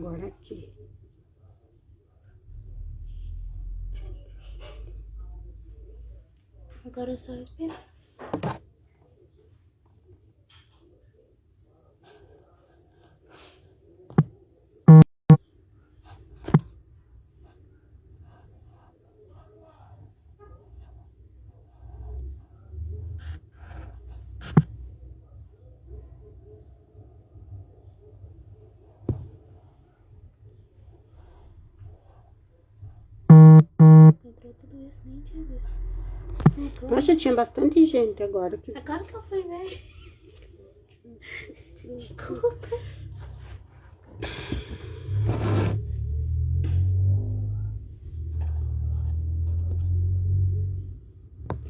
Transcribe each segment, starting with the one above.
Agora aqui. Agora é só esperar. Encontrou tudo isso, nem tinha visto. Nossa, tinha bastante gente agora. Agora que eu fui ver. Desculpa.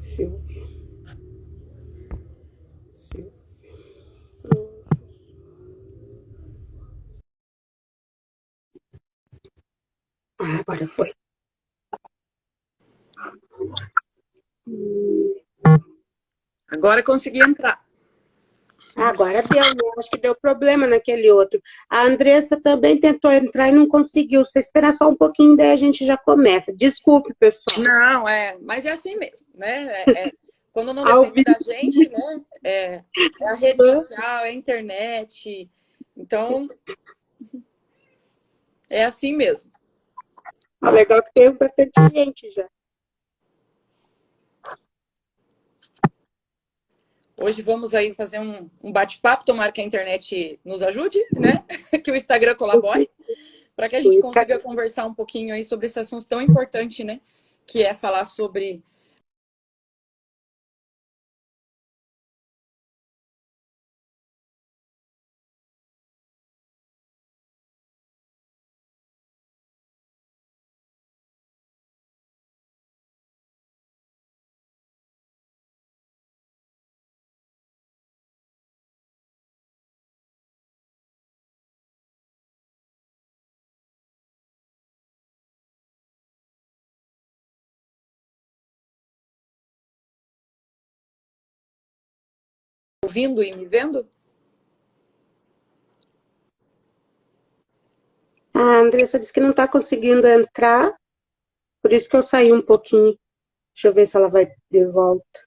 Silvia. Ah, agora foi. Agora consegui entrar. Agora deu, né? Acho que deu problema naquele outro. A Andressa também tentou entrar e não conseguiu. Se esperar só um pouquinho, daí a gente já começa. Desculpe, pessoal. Não, mas é assim mesmo, né? Quando não Ao depende vivo. da gente, né? É a rede social, é a internet. Então, é assim mesmo. Ah, legal que tem bastante gente já. Hoje vamos aí fazer um bate-papo, tomara que a internet nos ajude, né? Que o Instagram colabore, para que a gente consiga conversar um pouquinho aí sobre esse assunto tão importante, né? Que é falar sobre ouvindo e me vendo. A Andressa disse que não está conseguindo entrar, por isso que eu saí um pouquinho. Deixa eu ver se ela vai de volta.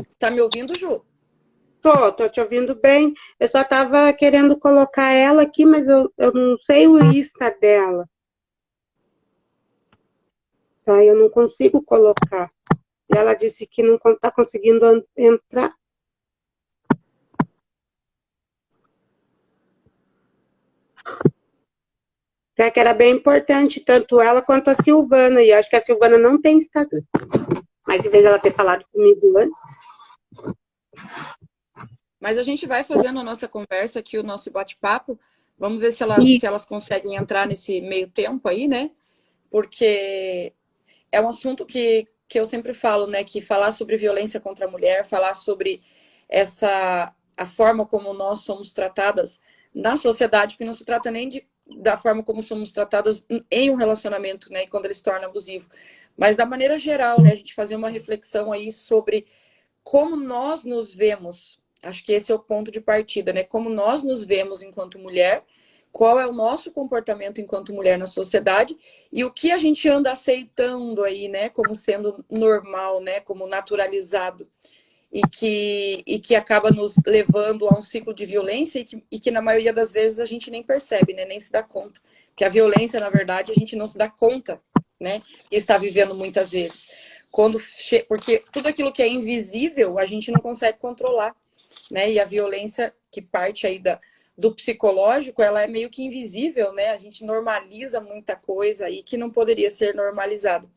Está me ouvindo, Ju? Tô te ouvindo bem. Eu só estava querendo colocar ela aqui, mas eu não sei o Insta dela. Tá? Eu não consigo colocar. E ela disse que não está conseguindo entrar. É que era bem importante, tanto ela quanto a Silvana. E acho que a Silvana não tem Instagram. Mas em vez dela ter falado comigo antes. Mas a gente vai fazendo a nossa conversa aqui, o nosso bate-papo. Vamos ver se elas conseguem entrar nesse meio tempo aí, né? Porque é um assunto que eu sempre falo, né? Que falar sobre violência contra a mulher, falar sobre a forma como nós somos tratadas na sociedade, porque não se trata nem da forma como somos tratadas em um relacionamento, né? Quando ele se torna abusivo. Mas da maneira geral, né? A gente fazer uma reflexão aí sobre como nós nos vemos. Acho que esse é o ponto de partida, né? Como nós nos vemos enquanto mulher, qual é o nosso comportamento enquanto mulher na sociedade e o que a gente anda aceitando aí, né? Como sendo normal, né? Como naturalizado e que acaba nos levando a um ciclo de violência e que na maioria das vezes a gente nem percebe, né? Nem se dá conta. Porque a violência, na verdade, a gente não se dá conta, né? Que está vivendo muitas vezes. Porque tudo aquilo que é invisível, a gente não consegue controlar, né? E a violência que parte aí do psicológico, ela é meio que invisível, né? A gente normaliza muita coisa aí que não poderia ser normalizado.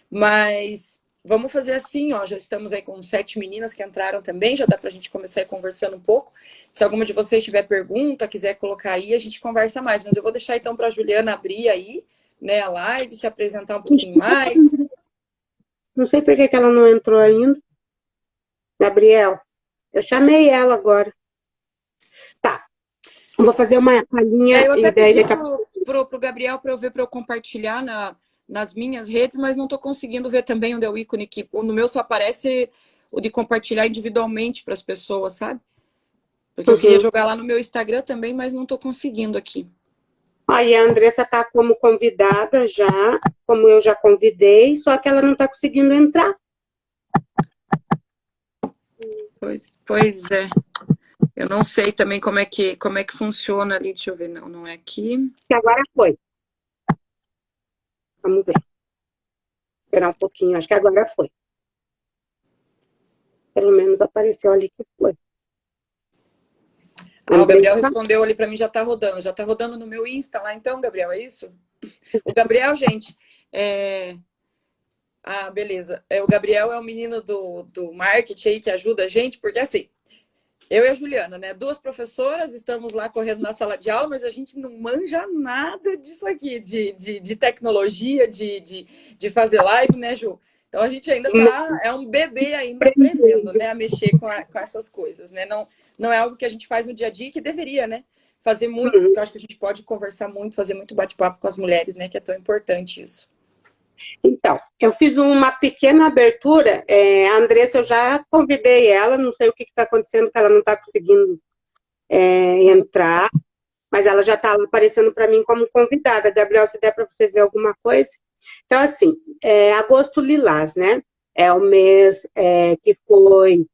Mas vamos fazer assim, ó. Já estamos aí com 7 meninas que entraram também, já dá pra gente começar aí conversando um pouco. Se alguma de vocês tiver pergunta, quiser colocar aí, a gente conversa mais. Mas eu vou deixar então para a Juliana abrir aí, né, a live, se apresentar um pouquinho mais. Não sei por que ela não entrou ainda. Gabriel, eu chamei ela agora. Tá, eu vou fazer uma palhinha Eu e até daí pedi daqui a pro Gabriel para eu ver para eu compartilhar nas minhas redes, mas não estou conseguindo ver também onde é o ícone que no meu só aparece o de compartilhar individualmente para as pessoas, sabe? Porque eu queria jogar lá no meu Instagram também, mas não estou conseguindo aqui. Aí a Andressa está como convidada já, como eu já convidei, só que ela não está conseguindo entrar. Pois é. Eu não sei também como é que funciona ali. Deixa eu ver. Não, não é aqui. Que agora foi. Vamos ver. Esperar um pouquinho. Acho que agora foi. Pelo menos apareceu ali que foi. O Gabriel respondeu ali para mim, já tá rodando. Já tá rodando no meu Insta lá, então, Gabriel, é isso? O Gabriel, gente, beleza. O Gabriel é o menino do marketing aí que ajuda a gente, porque assim, eu e a Juliana, né? 2 professoras, estamos lá correndo na sala de aula, mas a gente não manja nada disso aqui, de tecnologia, de fazer live, né, Ju? Então a gente ainda é um bebê ainda aprendendo, né, a mexer com essas coisas, né? Não é algo que a gente faz no dia a dia que deveria, né? Fazer muito, porque eu acho que a gente pode conversar muito, fazer muito bate-papo com as mulheres, né? Que é tão importante isso. Então, eu fiz uma pequena abertura. A Andressa, eu já convidei ela, não sei o que está acontecendo, que ela não está conseguindo entrar, mas ela já está aparecendo para mim como convidada. Gabriel, se der para você ver alguma coisa. Então, assim, agosto lilás, né? É o mês que foi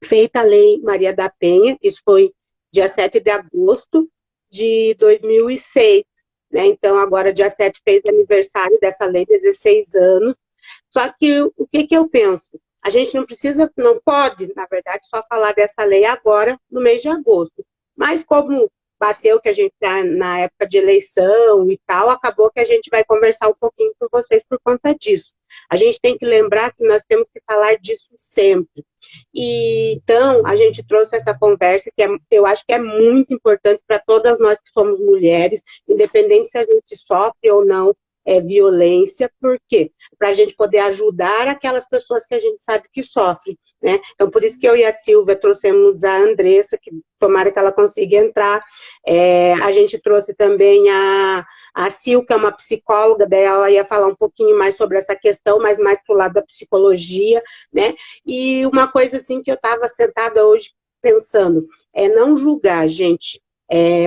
feita a Lei Maria da Penha, isso foi dia 7 de agosto de 2006, né? Então, agora, dia 7 fez aniversário dessa lei, 16 anos. Só que o que eu penso? A gente não pode, na verdade, só falar dessa lei agora, no mês de agosto. Mas como bateu que a gente está na época de eleição e tal, acabou que a gente vai conversar um pouquinho com vocês por conta disso. A gente tem que lembrar que nós temos que falar disso sempre. E, então, a gente trouxe essa conversa que eu acho que é muito importante para todas nós que somos mulheres, independente se a gente sofre ou não violência. Por quê? Para a gente poder ajudar aquelas pessoas que a gente sabe que sofrem, né? Então, por isso que eu e a Silvia trouxemos a Andressa, que tomara que ela consiga entrar. A gente trouxe também a Sil, que é uma psicóloga, daí ela ia falar um pouquinho mais sobre essa questão, mas mais para o lado da psicologia, né? E uma coisa assim que eu estava sentada hoje pensando, não julgar, gente.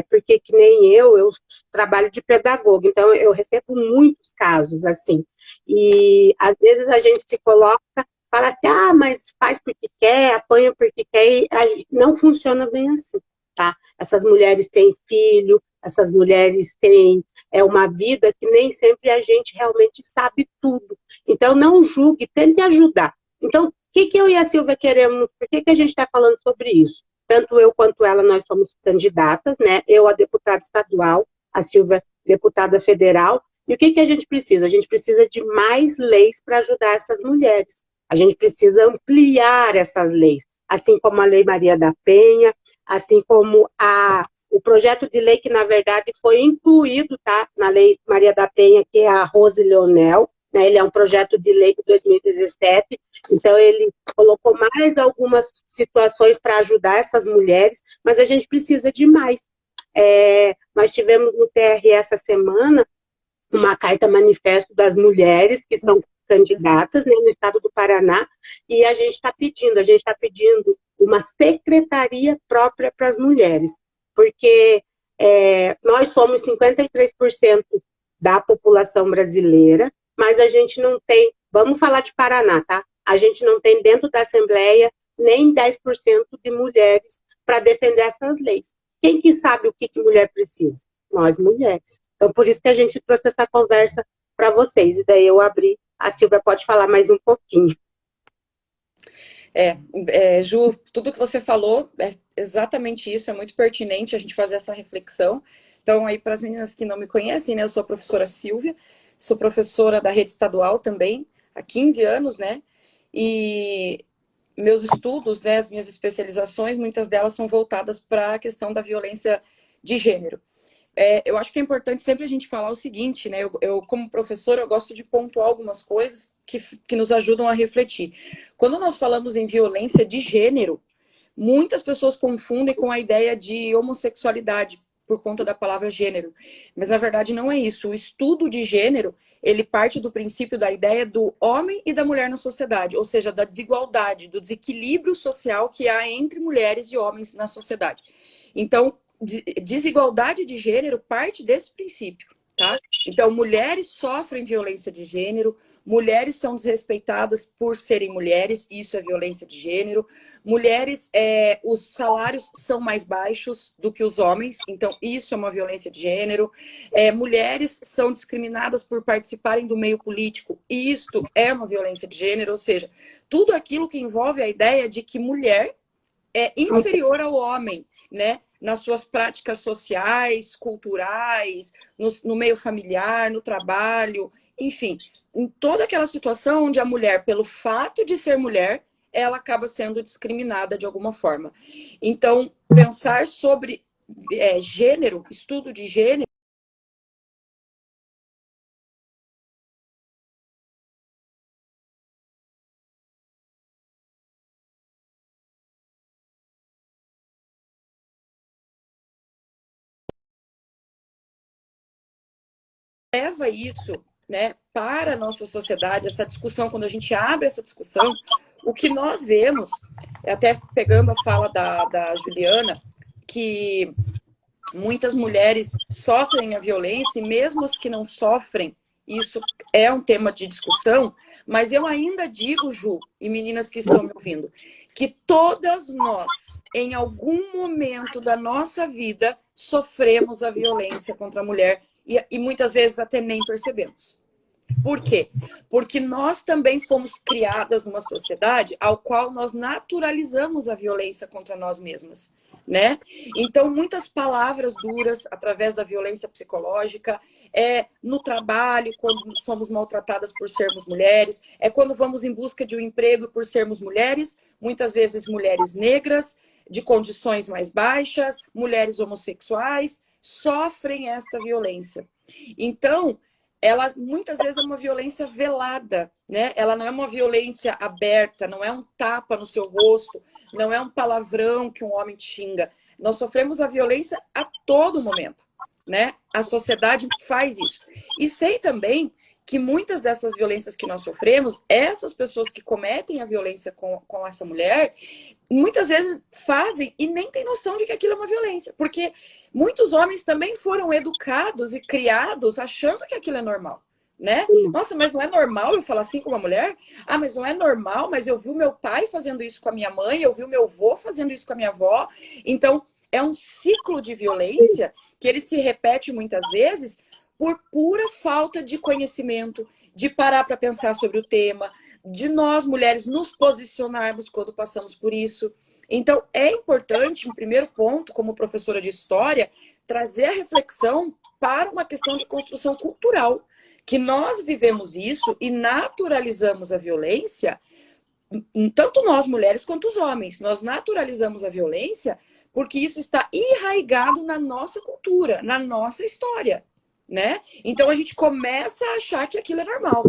Porque que nem eu trabalho de pedagoga, então eu recebo muitos casos assim, e às vezes a gente se coloca, fala assim, mas faz porque quer, apanha porque quer, e não funciona bem assim, tá? Essas mulheres têm filho, essas mulheres têm uma vida que nem sempre a gente realmente sabe tudo, então não julgue, tente ajudar. Então, o que eu e a Silvia queremos, por que a gente está falando sobre isso? Tanto eu quanto ela, nós somos candidatas, né? Eu a deputada estadual, a Silvia deputada federal. E o que a gente precisa? A gente precisa de mais leis para ajudar essas mulheres. A gente precisa ampliar essas leis, assim como a Lei Maria da Penha, assim como o projeto de lei que, na verdade, foi incluído, tá? Na Lei Maria da Penha, que é a Rose Leonel, né? Ele é um projeto de lei de 2017, então ele colocou mais algumas situações para ajudar essas mulheres, mas a gente precisa de mais. Nós tivemos no TRE essa semana uma carta manifesto das mulheres que são candidatas, né, no estado do Paraná, e a gente está pedindo uma secretaria própria para as mulheres, porque nós somos 53% da população brasileira, mas a gente não tem, vamos falar de Paraná, tá? A gente não tem dentro da Assembleia nem 10% de mulheres para defender essas leis. Quem que sabe o que mulher precisa? Nós, mulheres. Então, por isso que a gente trouxe essa conversa para vocês. E daí eu abri, a Silvia pode falar mais um pouquinho. Ju, tudo que você falou é exatamente isso, é muito pertinente a gente fazer essa reflexão. Então, aí, para as meninas que não me conhecem, né, eu sou a professora Silvia, sou professora da rede estadual também, há 15 anos, né? E meus estudos, né, as minhas especializações, muitas delas são voltadas para a questão da violência de gênero. Eu acho que é importante sempre a gente falar o seguinte, né? Eu como professora, eu gosto de pontuar algumas coisas que nos ajudam a refletir. Quando nós falamos em violência de gênero, muitas pessoas confundem com a ideia de homossexualidade, por conta da palavra gênero. Mas na verdade não é isso. O estudo de gênero, ele parte do princípio da ideia do homem e da mulher na sociedade, ou seja, da desigualdade, do desequilíbrio social que há entre mulheres e homens na sociedade. Então, desigualdade de gênero parte desse princípio, tá? Então, mulheres sofrem violência de gênero, mulheres são desrespeitadas por serem mulheres, isso é violência de gênero. Mulheres, os salários são mais baixos do que os homens, então isso é uma violência de gênero. Mulheres são discriminadas por participarem do meio político, e isto é uma violência de gênero, ou seja, tudo aquilo que envolve a ideia de que mulher é inferior ao homem, né? Nas suas práticas sociais, culturais, no meio familiar, no trabalho, enfim, em toda aquela situação onde a mulher, pelo fato de ser mulher, ela acaba sendo discriminada de alguma forma. Então, pensar sobre gênero, estudo de gênero, leva isso, né, para a nossa sociedade, essa discussão, quando a gente abre essa discussão, o que nós vemos, até pegando a fala da Juliana, que muitas mulheres sofrem a violência, e mesmo as que não sofrem, isso é um tema de discussão, mas eu ainda digo, Ju, e meninas que estão me ouvindo, que todas nós, em algum momento da nossa vida, sofremos a violência contra a mulher, e muitas vezes até nem percebemos. Por quê? Porque nós também fomos criadas numa sociedade ao qual nós naturalizamos a violência contra nós mesmas, né? Então, muitas palavras duras através da violência psicológica, no trabalho, quando somos maltratadas por sermos mulheres, quando vamos em busca de um emprego por sermos mulheres, muitas vezes mulheres negras, de condições mais baixas, mulheres homossexuais, sofrem esta violência. Então, ela muitas vezes é uma violência velada, né? Ela não é uma violência aberta, não é um tapa no seu rosto, não é um palavrão que um homem te xinga. Nós sofremos a violência a todo momento, né? A sociedade faz isso. E sei também que muitas dessas violências que nós sofremos, essas pessoas que cometem a violência com essa mulher, muitas vezes fazem e nem tem noção de que aquilo é uma violência. Porque muitos homens também foram educados e criados achando que aquilo é normal, né? Nossa, mas não é normal eu falar assim com uma mulher? Ah, mas não é normal, mas eu vi o meu pai fazendo isso com a minha mãe, eu vi o meu avô fazendo isso com a minha avó. Então, é um ciclo de violência que ele se repete muitas vezes por pura falta de conhecimento, de parar para pensar sobre o tema, de nós, mulheres, nos posicionarmos quando passamos por isso. Então, é importante, um primeiro ponto, como professora de história, trazer a reflexão para uma questão de construção cultural, que nós vivemos isso e naturalizamos a violência, tanto nós, mulheres, quanto os homens. Nós naturalizamos a violência porque isso está enraizado na nossa cultura, na nossa história, né? Então, a gente começa a achar que aquilo é normal.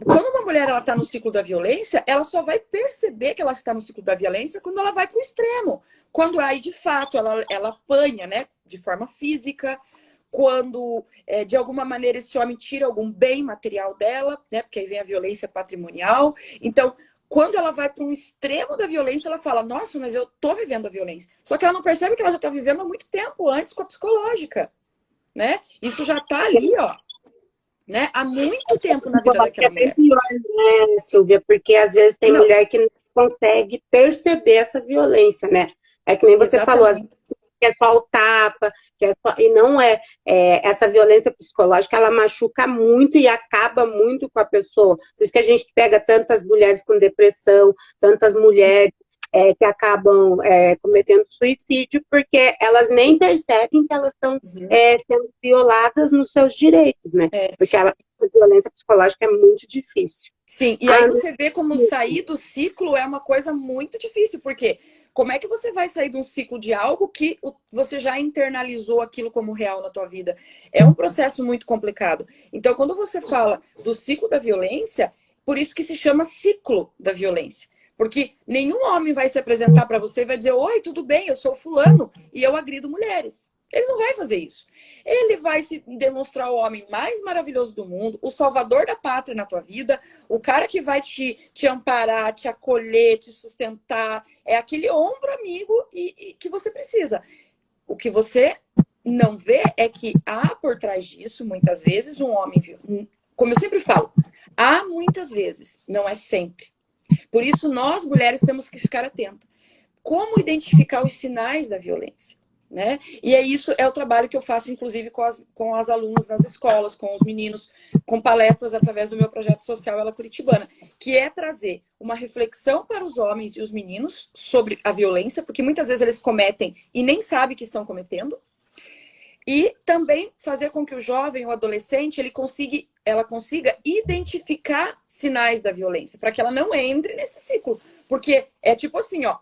Quando uma mulher está no ciclo da violência, ela só vai perceber que ela está no ciclo da violência quando ela vai para o extremo. Quando aí, de fato, ela apanha, né? De forma física. Quando, de alguma maneira, esse homem tira algum bem material dela, né? Porque aí vem a violência patrimonial. Então, quando ela vai para um extremo da violência, ela fala, nossa, mas eu tô vivendo a violência. Só que ela não percebe que ela já está vivendo há muito tempo antes com a psicológica, né? Isso já está ali, ó, né? Há muito tempo na vida daquela mulher. Pior, né, Silvia? Porque às vezes tem mulher que não consegue perceber essa violência, né? É que nem você falou, às vezes que é só o tapa, e não essa violência psicológica, ela machuca muito e acaba muito com a pessoa. Por isso que a gente pega tantas mulheres com depressão, tantas mulheres que acabam cometendo suicídio, porque elas nem percebem que elas estão sendo violadas nos seus direitos, né? Porque a violência psicológica é muito difícil. Sim, e aí você vê como sair do ciclo é uma coisa muito difícil, porque como é que você vai sair de um ciclo de algo que você já internalizou aquilo como real na tua vida? É um processo muito complicado. Então, quando você fala do ciclo da violência, por isso que se chama ciclo da violência. Porque nenhum homem vai se apresentar para você e vai dizer, oi, tudo bem, eu sou fulano e eu agrido mulheres. Ele não vai fazer isso. Ele vai se demonstrar o homem mais maravilhoso do mundo, o salvador da pátria na tua vida, o cara que vai te amparar, te acolher, te sustentar. É aquele ombro amigo e que você precisa. O que você não vê é que há por trás disso, muitas vezes, um homem, como eu sempre falo, há muitas vezes, não é sempre. Por isso, nós, mulheres, temos que ficar atentas. Como identificar os sinais da violência? Né? E é o trabalho que eu faço, inclusive, com as alunas nas escolas, com os meninos, com palestras através do meu projeto social Ela Curitibana, que é trazer uma reflexão para os homens e os meninos sobre a violência, porque muitas vezes eles cometem e nem sabem que estão cometendo, e também fazer com que o jovem, o adolescente, ela consiga identificar sinais da violência, para que ela não entre nesse ciclo. Porque é tipo assim, ó,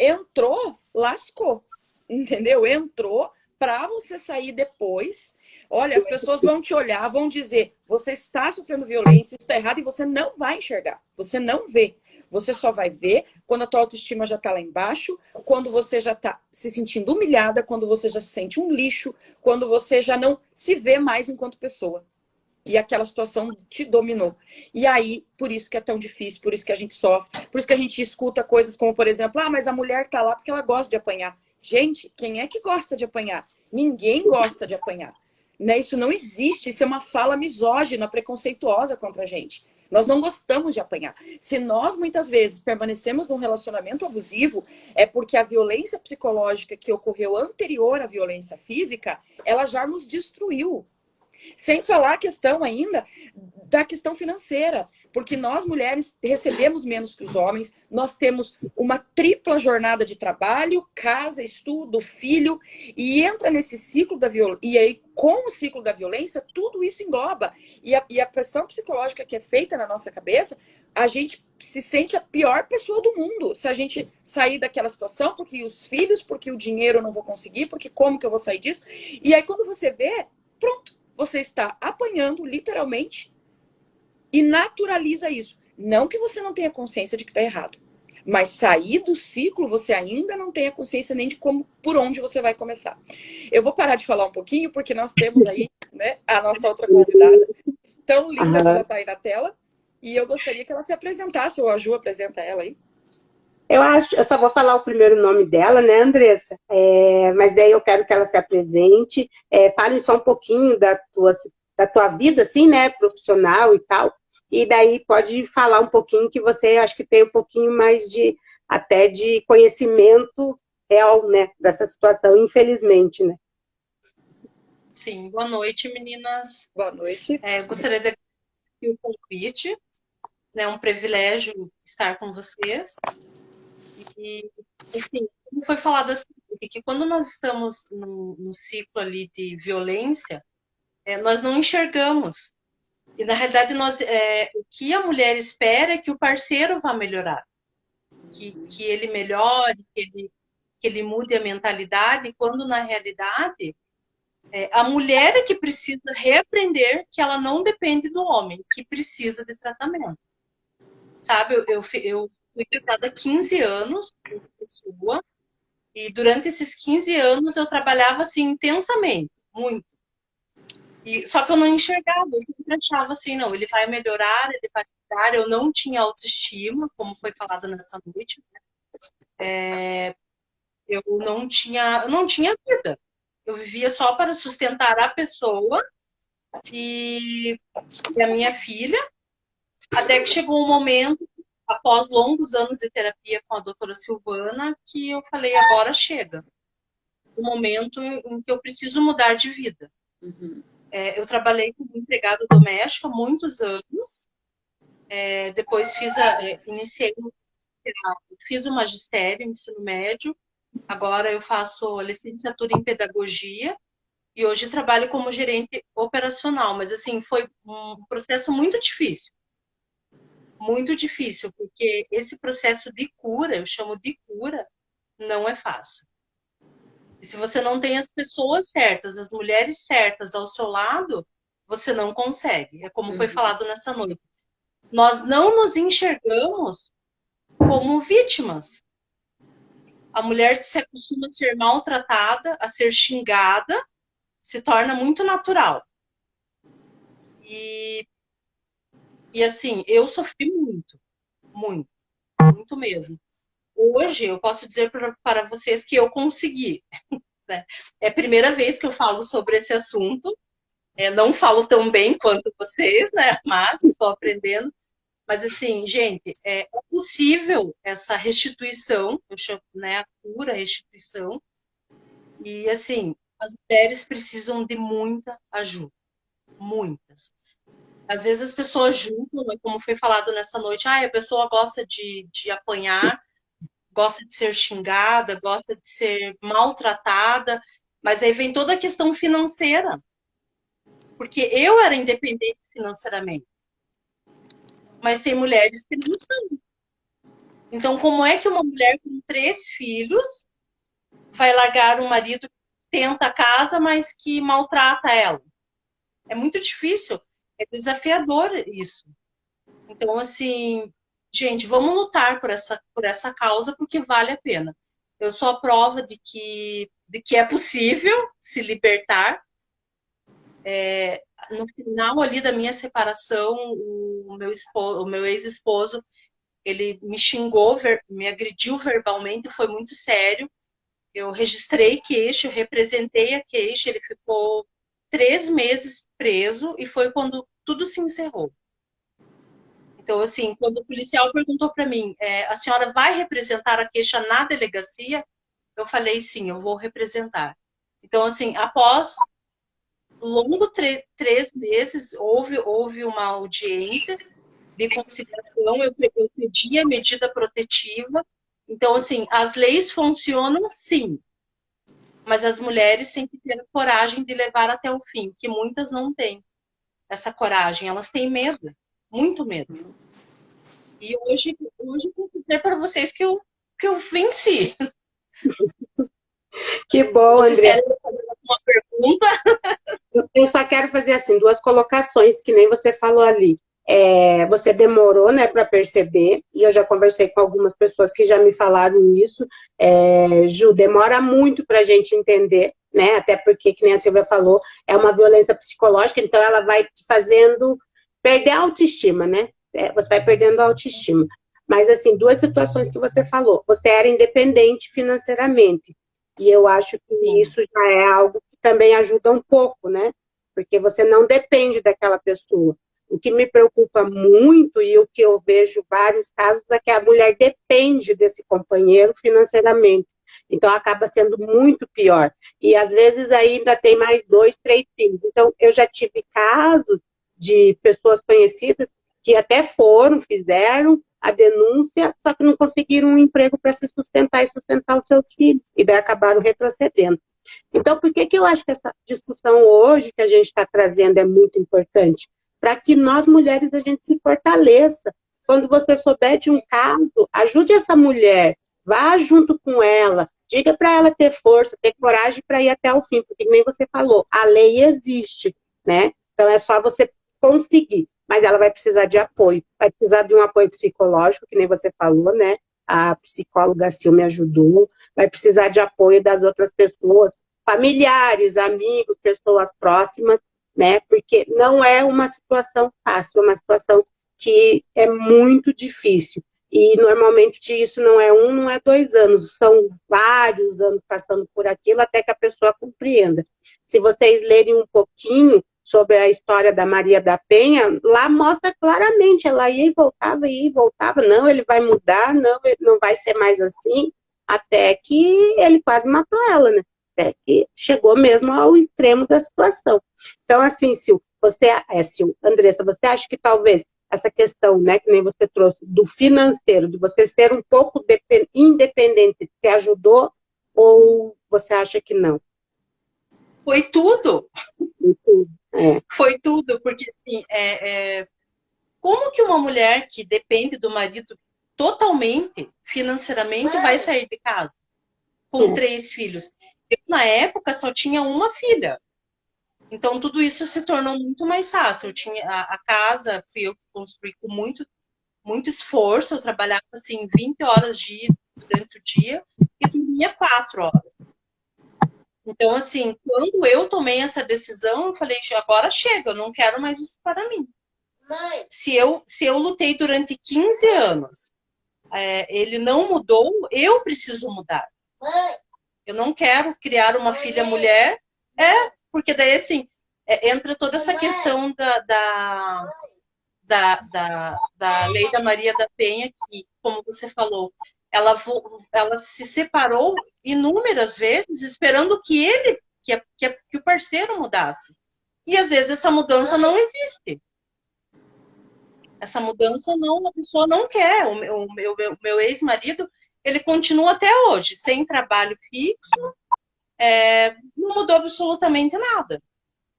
entrou, lascou. Entendeu? Entrou para você sair depois. Olha, as pessoas vão te olhar, vão dizer, você está sofrendo violência, isso está errado, e você não vai enxergar. Você não vê. Você só vai ver quando a tua autoestima já está lá embaixo, quando você já está se sentindo humilhada, quando você já se sente um lixo, quando você já não se vê mais enquanto pessoa. E aquela situação te dominou. E aí, por isso que é tão difícil, por isso que a gente sofre, por isso que a gente escuta coisas como, por exemplo, mas a mulher tá lá porque ela gosta de apanhar. Gente, quem é que gosta de apanhar? Ninguém gosta de apanhar. Né? Isso não existe, isso é uma fala misógina, preconceituosa contra a gente. Nós não gostamos de apanhar. Se nós, muitas vezes, permanecemos num relacionamento abusivo, é porque a violência psicológica que ocorreu anterior à violência física, ela já nos destruiu. Sem falar a questão ainda da questão financeira, porque nós mulheres recebemos menos que os homens, nós temos uma tripla jornada de trabalho, casa, estudo, filho, e entra nesse ciclo da violência, e aí com o ciclo da violência, tudo isso engloba. E a pressão psicológica que é feita na nossa cabeça, a gente se sente a pior pessoa do mundo se a gente sair daquela situação, porque os filhos, porque o dinheiro eu não vou conseguir, porque como que eu vou sair disso? E aí quando você vê, pronto. Você está apanhando, literalmente, e naturaliza isso. Não que você não tenha consciência de que está errado, mas sair do ciclo, você ainda não tem a consciência nem de por onde você vai começar. Eu vou parar de falar um pouquinho, porque nós temos aí, né, a nossa outra convidada, tão linda, que já está aí na tela, e eu gostaria que ela se apresentasse, ou a Ju apresenta ela aí. Eu só vou falar o primeiro nome dela, né, Andressa? Mas daí eu quero que ela se apresente, fale só um pouquinho da tua vida, assim, né, profissional e tal, e daí pode falar um pouquinho que você, acho que tem um pouquinho mais até de conhecimento real, né, dessa situação, infelizmente, né? Sim, boa noite, meninas. Boa noite. Eu gostaria de agradecer o convite, né, é um privilégio estar com vocês. E, enfim, como foi falado assim, que quando nós estamos no ciclo ali de violência, nós não enxergamos. E, na realidade, o que a mulher espera é que o parceiro vá melhorar. Que ele melhore, que ele mude a mentalidade, quando, na realidade, a mulher é que precisa reaprender que ela não depende do homem, que precisa de tratamento. Sabe, eu fui tratada há 15 anos por pessoa, e durante esses 15 anos eu trabalhava assim intensamente, muito. Só que eu não enxergava, eu sempre achava assim, não, ele vai melhorar, ele vai melhorar. Eu não tinha autoestima, como foi falado nessa noite. Eu não tinha vida. Eu vivia só para sustentar a pessoa e a minha filha, até que chegou um momento, após longos anos de terapia com a doutora Silvana, que eu falei, agora chega. O momento em que eu preciso mudar de vida. Uhum. Eu trabalhei como empregada doméstica há muitos anos. Depois fiz o magistério, ensino médio. Agora eu faço licenciatura em pedagogia e hoje trabalho como gerente operacional. Mas assim, foi um processo muito difícil. Muito difícil, porque esse processo de cura, eu chamo de cura, não é fácil. E se você não tem as pessoas certas, as mulheres certas ao seu lado, você não consegue. É como foi falado nessa noite. Nós não nos enxergamos como vítimas. a mulher se acostuma a ser maltratada, a ser xingada, se torna muito natural. E assim, eu sofri muito, muito, muito mesmo. Hoje eu posso dizer para vocês que eu consegui, né? É a primeira vez que eu falo sobre esse assunto. Não falo tão bem quanto vocês, né? Mas estou aprendendo. Mas assim, gente, é possível essa restituição, eu chamo, né, a cura, a restituição. E assim, as mulheres precisam de muita ajuda, muitas. Às vezes as pessoas julgam, né, como foi falado nessa noite, a pessoa gosta de apanhar, gosta de ser xingada, gosta de ser maltratada, mas aí vem toda a questão financeira, porque eu era independente financeiramente, mas tem mulheres que não são. Então, como é que uma mulher com 3 filhos vai largar um marido que tenta a casa, mas que maltrata ela? É muito difícil, é desafiador isso. Então, assim, gente, vamos lutar por essa causa, porque vale a pena. Eu sou a prova de que é possível se libertar. No final ali da minha separação, o meu ex-esposo, ele me xingou, me agrediu verbalmente, foi muito sério. Eu registrei queixa, eu representei a queixa, ele ficou 3 meses preso e foi quando tudo se encerrou. Então, assim, quando o policial perguntou para mim, a senhora vai representar a queixa na delegacia? Eu falei, sim, eu vou representar. Então, assim, após longo 3 meses, houve uma audiência de conciliação, eu pedi a medida protetiva. Então, assim, as leis funcionam, sim, mas as mulheres têm que ter coragem de levar até o fim, que muitas não têm essa coragem, elas têm medo, muito medo. E hoje eu vou dizer para vocês que eu venci. Que bom, Vocês André. querem fazer alguma pergunta? Eu só quero fazer assim 2 colocações, que nem você falou ali. Você demorou, né, para perceber, e eu já conversei com algumas pessoas que já me falaram isso. Ju, demora muito para a gente entender, né, até porque, que nem a Silvia falou, é uma violência psicológica, então ela vai te fazendo perder a autoestima, né, você vai perdendo a autoestima. Mas, assim, 2 situações que você falou. Você era independente financeiramente, e eu acho que isso já é algo que também ajuda um pouco, né, porque você não depende daquela pessoa. O que me preocupa muito, e o que eu vejo vários casos, é que a mulher depende desse companheiro financeiramente. Então, acaba sendo muito pior. E, às vezes, ainda tem mais 2, 3 filhos. Então, eu já tive casos de pessoas conhecidas que até fizeram a denúncia, só que não conseguiram um emprego para se sustentar e sustentar os seus filhos. E daí acabaram retrocedendo. Então, por que eu acho que essa discussão hoje que a gente está trazendo é muito importante? Para que nós, mulheres, a gente se fortaleça. Quando você souber de um caso, ajude essa mulher, vá junto com ela, diga para ela ter força, ter coragem para ir até o fim, porque nem você falou, a lei existe, né? Então é só você conseguir, mas ela vai precisar de apoio, vai precisar de um apoio psicológico, que nem você falou, né? A psicóloga Sil me ajudou, vai precisar de apoio das outras pessoas, familiares, amigos, pessoas próximas, né? Porque não é uma situação fácil, é uma situação que é muito difícil. E normalmente isso não é 1, não é 2 anos, são vários anos passando por aquilo até que a pessoa compreenda. Se vocês lerem um pouquinho sobre a história da Maria da Penha, lá mostra claramente, ela ia e voltava, não, ele vai mudar, não, ele não vai ser mais assim, até que ele quase matou ela, né? Até que chegou mesmo ao extremo da situação. Então, assim, Andressa, você acha que talvez essa questão, né, que nem você trouxe, do financeiro, de você ser um pouco independente, te ajudou, ou você acha que não? Foi tudo. É. Foi tudo, porque assim, como que uma mulher que depende do marido totalmente, financeiramente, vai sair de casa com 3 filhos? Eu, na época, só tinha uma filha. Então, tudo isso se tornou muito mais fácil. Eu tinha a casa, fui eu que construí com muito, muito esforço. Eu trabalhava, assim, 20 horas durante o dia e dormia 4 horas. Então, assim, quando eu tomei essa decisão, eu falei, agora chega, eu não quero mais isso para mim. Se eu lutei durante 15 anos, ele não mudou, eu preciso mudar. Eu não quero criar uma filha mulher, porque daí, assim, entra toda essa questão da lei da Maria da Penha, que, como você falou, ela se separou inúmeras vezes, esperando que o parceiro mudasse. E às vezes essa mudança não existe. Essa mudança a pessoa não quer. O meu ex-marido, ele continua até hoje, sem trabalho fixo, não mudou absolutamente nada.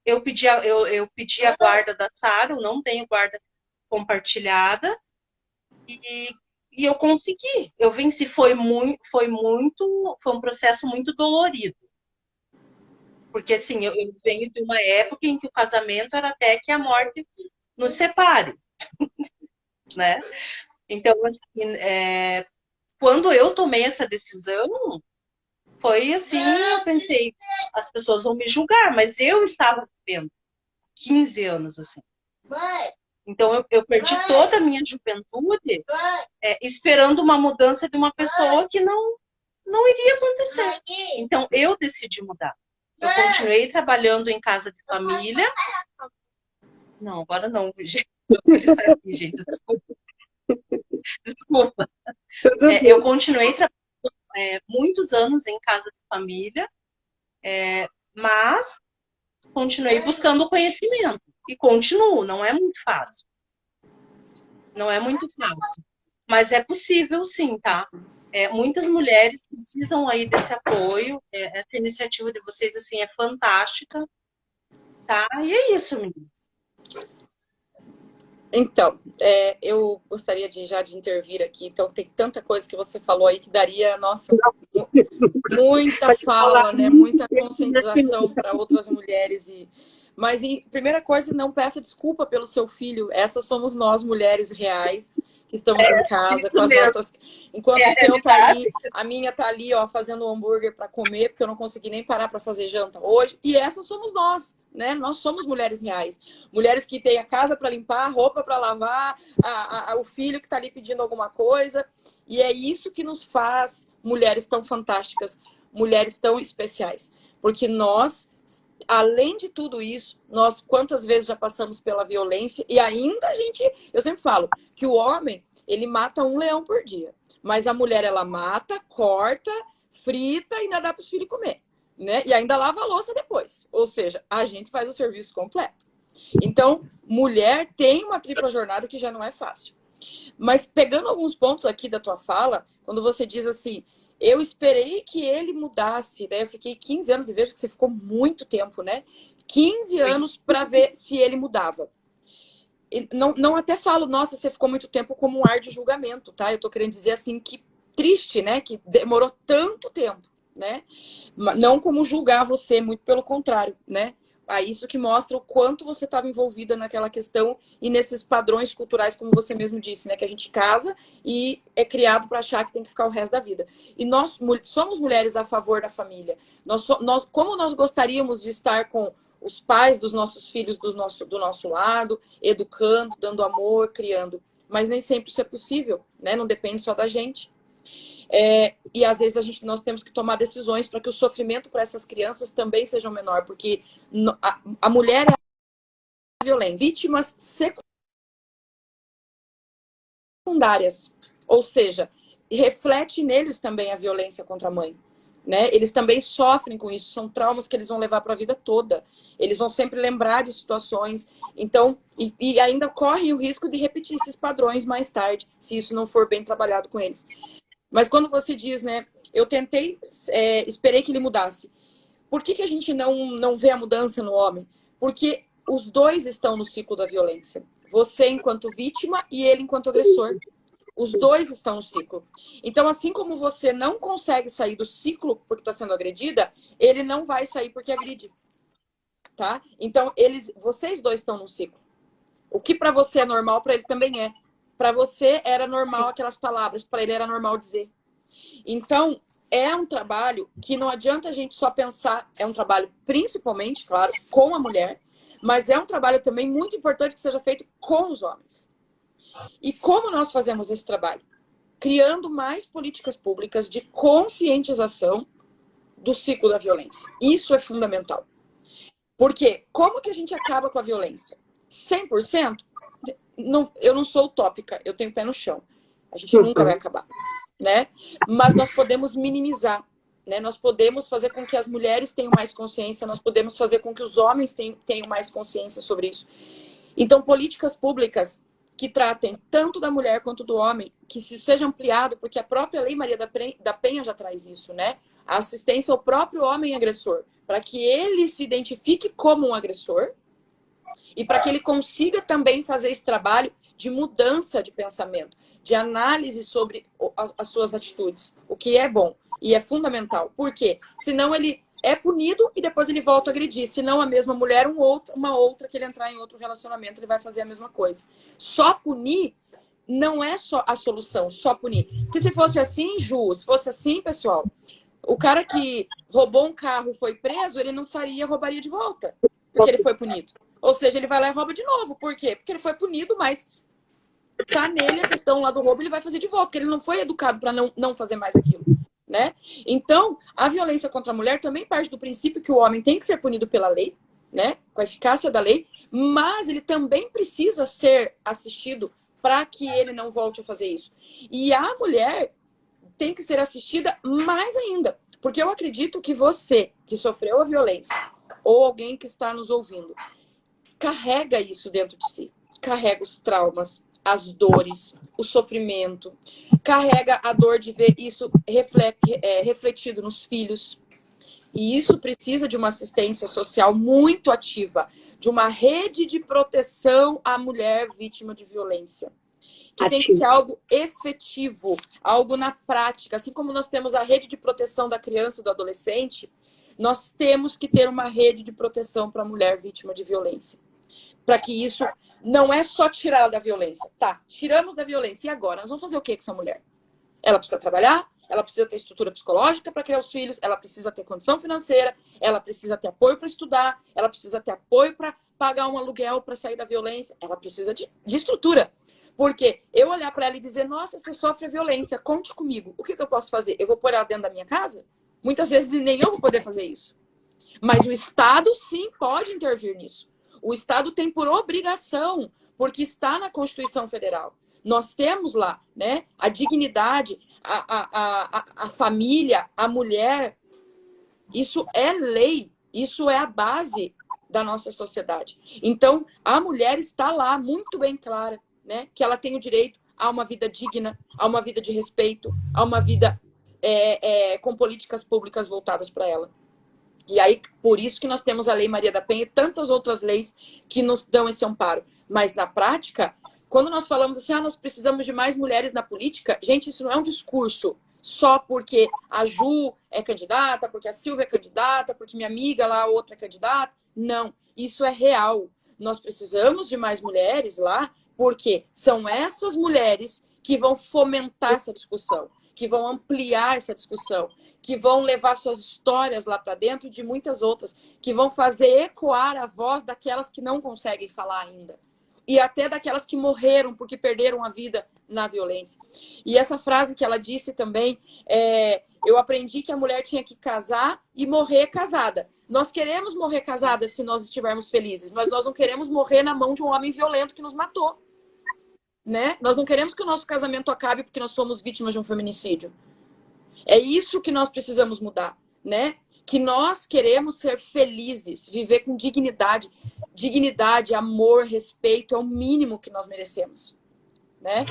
Eu pedi a guarda da Sara, eu não tenho guarda compartilhada, e eu consegui. Eu venci. Foi um processo muito dolorido. Porque, assim, eu venho de uma época em que o casamento era até que a morte nos separe, né? Então, assim, quando eu tomei essa decisão, foi assim, eu pensei, as pessoas vão me julgar, mas eu estava vivendo 15 anos, assim. Então, eu perdi toda a minha juventude esperando uma mudança de uma pessoa que não iria acontecer. Então, eu decidi mudar. Eu continuei trabalhando em casa de família. Não, agora não, gente. Gente, desculpa. Eu continuei trabalhando muitos anos em casa de família, mas continuei buscando conhecimento. E continuo, não é muito fácil. Não é muito fácil. Mas é possível sim, tá? Muitas mulheres precisam aí desse apoio. Essa iniciativa de vocês, assim, é fantástica. Tá? E é isso, meninas. Então, eu gostaria de intervir aqui. Então, tem tanta coisa que você falou aí que daria, nossa, muita fala, né? Muita conscientização para outras mulheres. Mas, primeira coisa, não peça desculpa pelo seu filho. Essas somos nós, mulheres reais, que estamos em casa com as nossas... Enquanto o seu tá aí, a minha tá ali, ó, fazendo um hambúrguer para comer, porque eu não consegui nem parar para fazer janta hoje. E essas somos nós, né? Nós somos mulheres reais. Mulheres que têm a casa para limpar, a roupa para lavar, o filho que tá ali pedindo alguma coisa. E é isso que nos faz mulheres tão fantásticas, mulheres tão especiais. Porque nós, além de tudo isso, nós quantas vezes já passamos pela violência e ainda eu sempre falo que o homem, ele mata um leão por dia, mas a mulher, ela mata, corta, frita e ainda dá para os filhos comer, né? E ainda lava a louça depois. Ou seja, a gente faz o serviço completo. Então, mulher tem uma tripla jornada que já não é fácil. Mas pegando alguns pontos aqui da tua fala, quando você diz assim, eu esperei que ele mudasse, né? Eu fiquei 15 anos e vejo que você ficou muito tempo, né? 15 anos para ver se ele mudava. E não até falo, nossa, você ficou muito tempo como um ar de julgamento, tá? Eu tô querendo dizer assim que triste, né? Que demorou tanto tempo, né? Não como julgar você, muito pelo contrário, né? Isso que mostra o quanto você estava envolvida naquela questão e nesses padrões culturais, como você mesmo disse, né? Que a gente casa e é criado para achar que tem que ficar o resto da vida. E nós somos mulheres a favor da família. Como nós gostaríamos de estar com os pais dos nossos filhos do nosso lado, educando, dando amor, criando. Mas nem sempre isso é possível, né? Não depende só da gente. E às vezes nós temos que tomar decisões para que o sofrimento para essas crianças também seja menor, porque a mulher é a violência, vítimas secundárias, ou seja, reflete neles também a violência contra a mãe, né? Eles também sofrem com isso, são traumas que eles vão levar para a vida toda, eles vão sempre lembrar de situações, então, e ainda correm o risco de repetir esses padrões mais tarde, se isso não for bem trabalhado com eles. Mas quando você diz, né, eu tentei, esperei que ele mudasse. Por que a gente não vê a mudança no homem? Porque os dois estão no ciclo da violência. Você enquanto vítima e ele enquanto agressor. Os dois estão no ciclo. Então, assim como você não consegue sair do ciclo porque está sendo agredida, ele não vai sair porque agride. Tá? Então, vocês dois estão no ciclo. O que para você é normal, para ele também é. Para você era normal aquelas palavras, para ele era normal dizer. Então, é um trabalho que não adianta a gente só pensar, é um trabalho principalmente, claro, com a mulher, mas é um trabalho também muito importante que seja feito com os homens. E como nós fazemos esse trabalho? Criando mais políticas públicas de conscientização do ciclo da violência. Isso é fundamental. Porque como que a gente acaba com a violência? 100%? Não, eu não sou utópica, eu tenho pé no chão. A gente nunca vai acabar, né? Mas nós podemos minimizar, né? Nós podemos fazer com que as mulheres tenham mais consciência, nós podemos fazer com que os homens tenham mais consciência sobre isso. Então, políticas públicas que tratem tanto da mulher quanto do homem, que se seja ampliado, porque a própria Lei Maria da Penha já traz isso, né? A assistência ao próprio homem agressor, para que ele se identifique como um agressor e para que ele consiga também fazer esse trabalho de mudança de pensamento, de análise sobre as suas atitudes, o que é bom e é fundamental. Por quê? Senão ele é punido e depois ele volta a agredir. Se não a mesma mulher, uma outra que ele entrar em outro relacionamento, ele vai fazer a mesma coisa. Só punir não é só a solução, só punir. Porque se fosse assim, Ju, se fosse assim, pessoal, o cara que roubou um carro e foi preso, ele não sairia, roubaria de volta, porque ele foi punido. Ou seja, ele vai lá e rouba de novo. Por quê? Porque ele foi punido, mas tá nele a questão lá do roubo, ele vai fazer de volta, porque ele não foi educado para não fazer mais aquilo, né? Então, a violência contra a mulher também parte do princípio que o homem tem que ser punido pela lei, né? Com a eficácia da lei, mas ele também precisa ser assistido para que ele não volte a fazer isso. E a mulher tem que ser assistida mais ainda, porque eu acredito que você que sofreu a violência ou alguém que está nos ouvindo carrega isso dentro de si, carrega os traumas, as dores, o sofrimento, carrega a dor de ver isso refletido nos filhos. E isso precisa de uma assistência social muito ativa, de uma rede de proteção à mulher vítima de violência. Que tem que ser algo efetivo, algo na prática. Assim como nós temos a rede de proteção da criança e do adolescente, nós temos que ter uma rede de proteção para a mulher vítima de violência. Para que isso não é só tirar da violência. Tá, tiramos da violência. E agora? Nós vamos fazer o que com essa mulher? Ela precisa trabalhar, ela precisa ter estrutura psicológica para criar os filhos, ela precisa ter condição financeira, ela precisa ter apoio para estudar, ela precisa ter apoio para pagar um aluguel para sair da violência, ela precisa de estrutura. Porque eu olhar para ela e dizer, nossa, você sofre violência, conte comigo. O que eu posso fazer? Eu vou pôr ela dentro da minha casa? Muitas vezes nem eu vou poder fazer isso. Mas o Estado, sim, pode intervir nisso. O Estado tem por obrigação, porque está na Constituição Federal. Nós temos lá, né, a dignidade, a família, a mulher. Isso é lei, isso é a base da nossa sociedade. Então, a mulher está lá muito bem clara, né, que ela tem o direito a uma vida digna, a uma vida de respeito, a uma vida com políticas públicas voltadas para ela. E aí, por isso que nós temos a Lei Maria da Penha e tantas outras leis que nos dão esse amparo. Mas, na prática, quando nós falamos assim, nós precisamos de mais mulheres na política, gente, isso não é um discurso só porque a Ju é candidata, porque a Silvia é candidata, porque minha amiga lá, outra é candidata. Não, isso é real. Nós precisamos de mais mulheres lá, porque são essas mulheres que vão fomentar essa discussão, que vão ampliar essa discussão, que vão levar suas histórias lá para dentro de muitas outras, que vão fazer ecoar a voz daquelas que não conseguem falar ainda. E até daquelas que morreram porque perderam a vida na violência. E essa frase que ela disse também, eu aprendi que a mulher tinha que casar e morrer casada. Nós queremos morrer casada se nós estivermos felizes, mas nós não queremos morrer na mão de um homem violento que nos matou. Né? Nós não queremos que o nosso casamento acabe porque nós somos vítimas de um feminicídio. É isso que nós precisamos mudar, né? Que nós queremos ser felizes, viver com dignidade. Dignidade, amor, respeito é o mínimo que nós merecemos, né?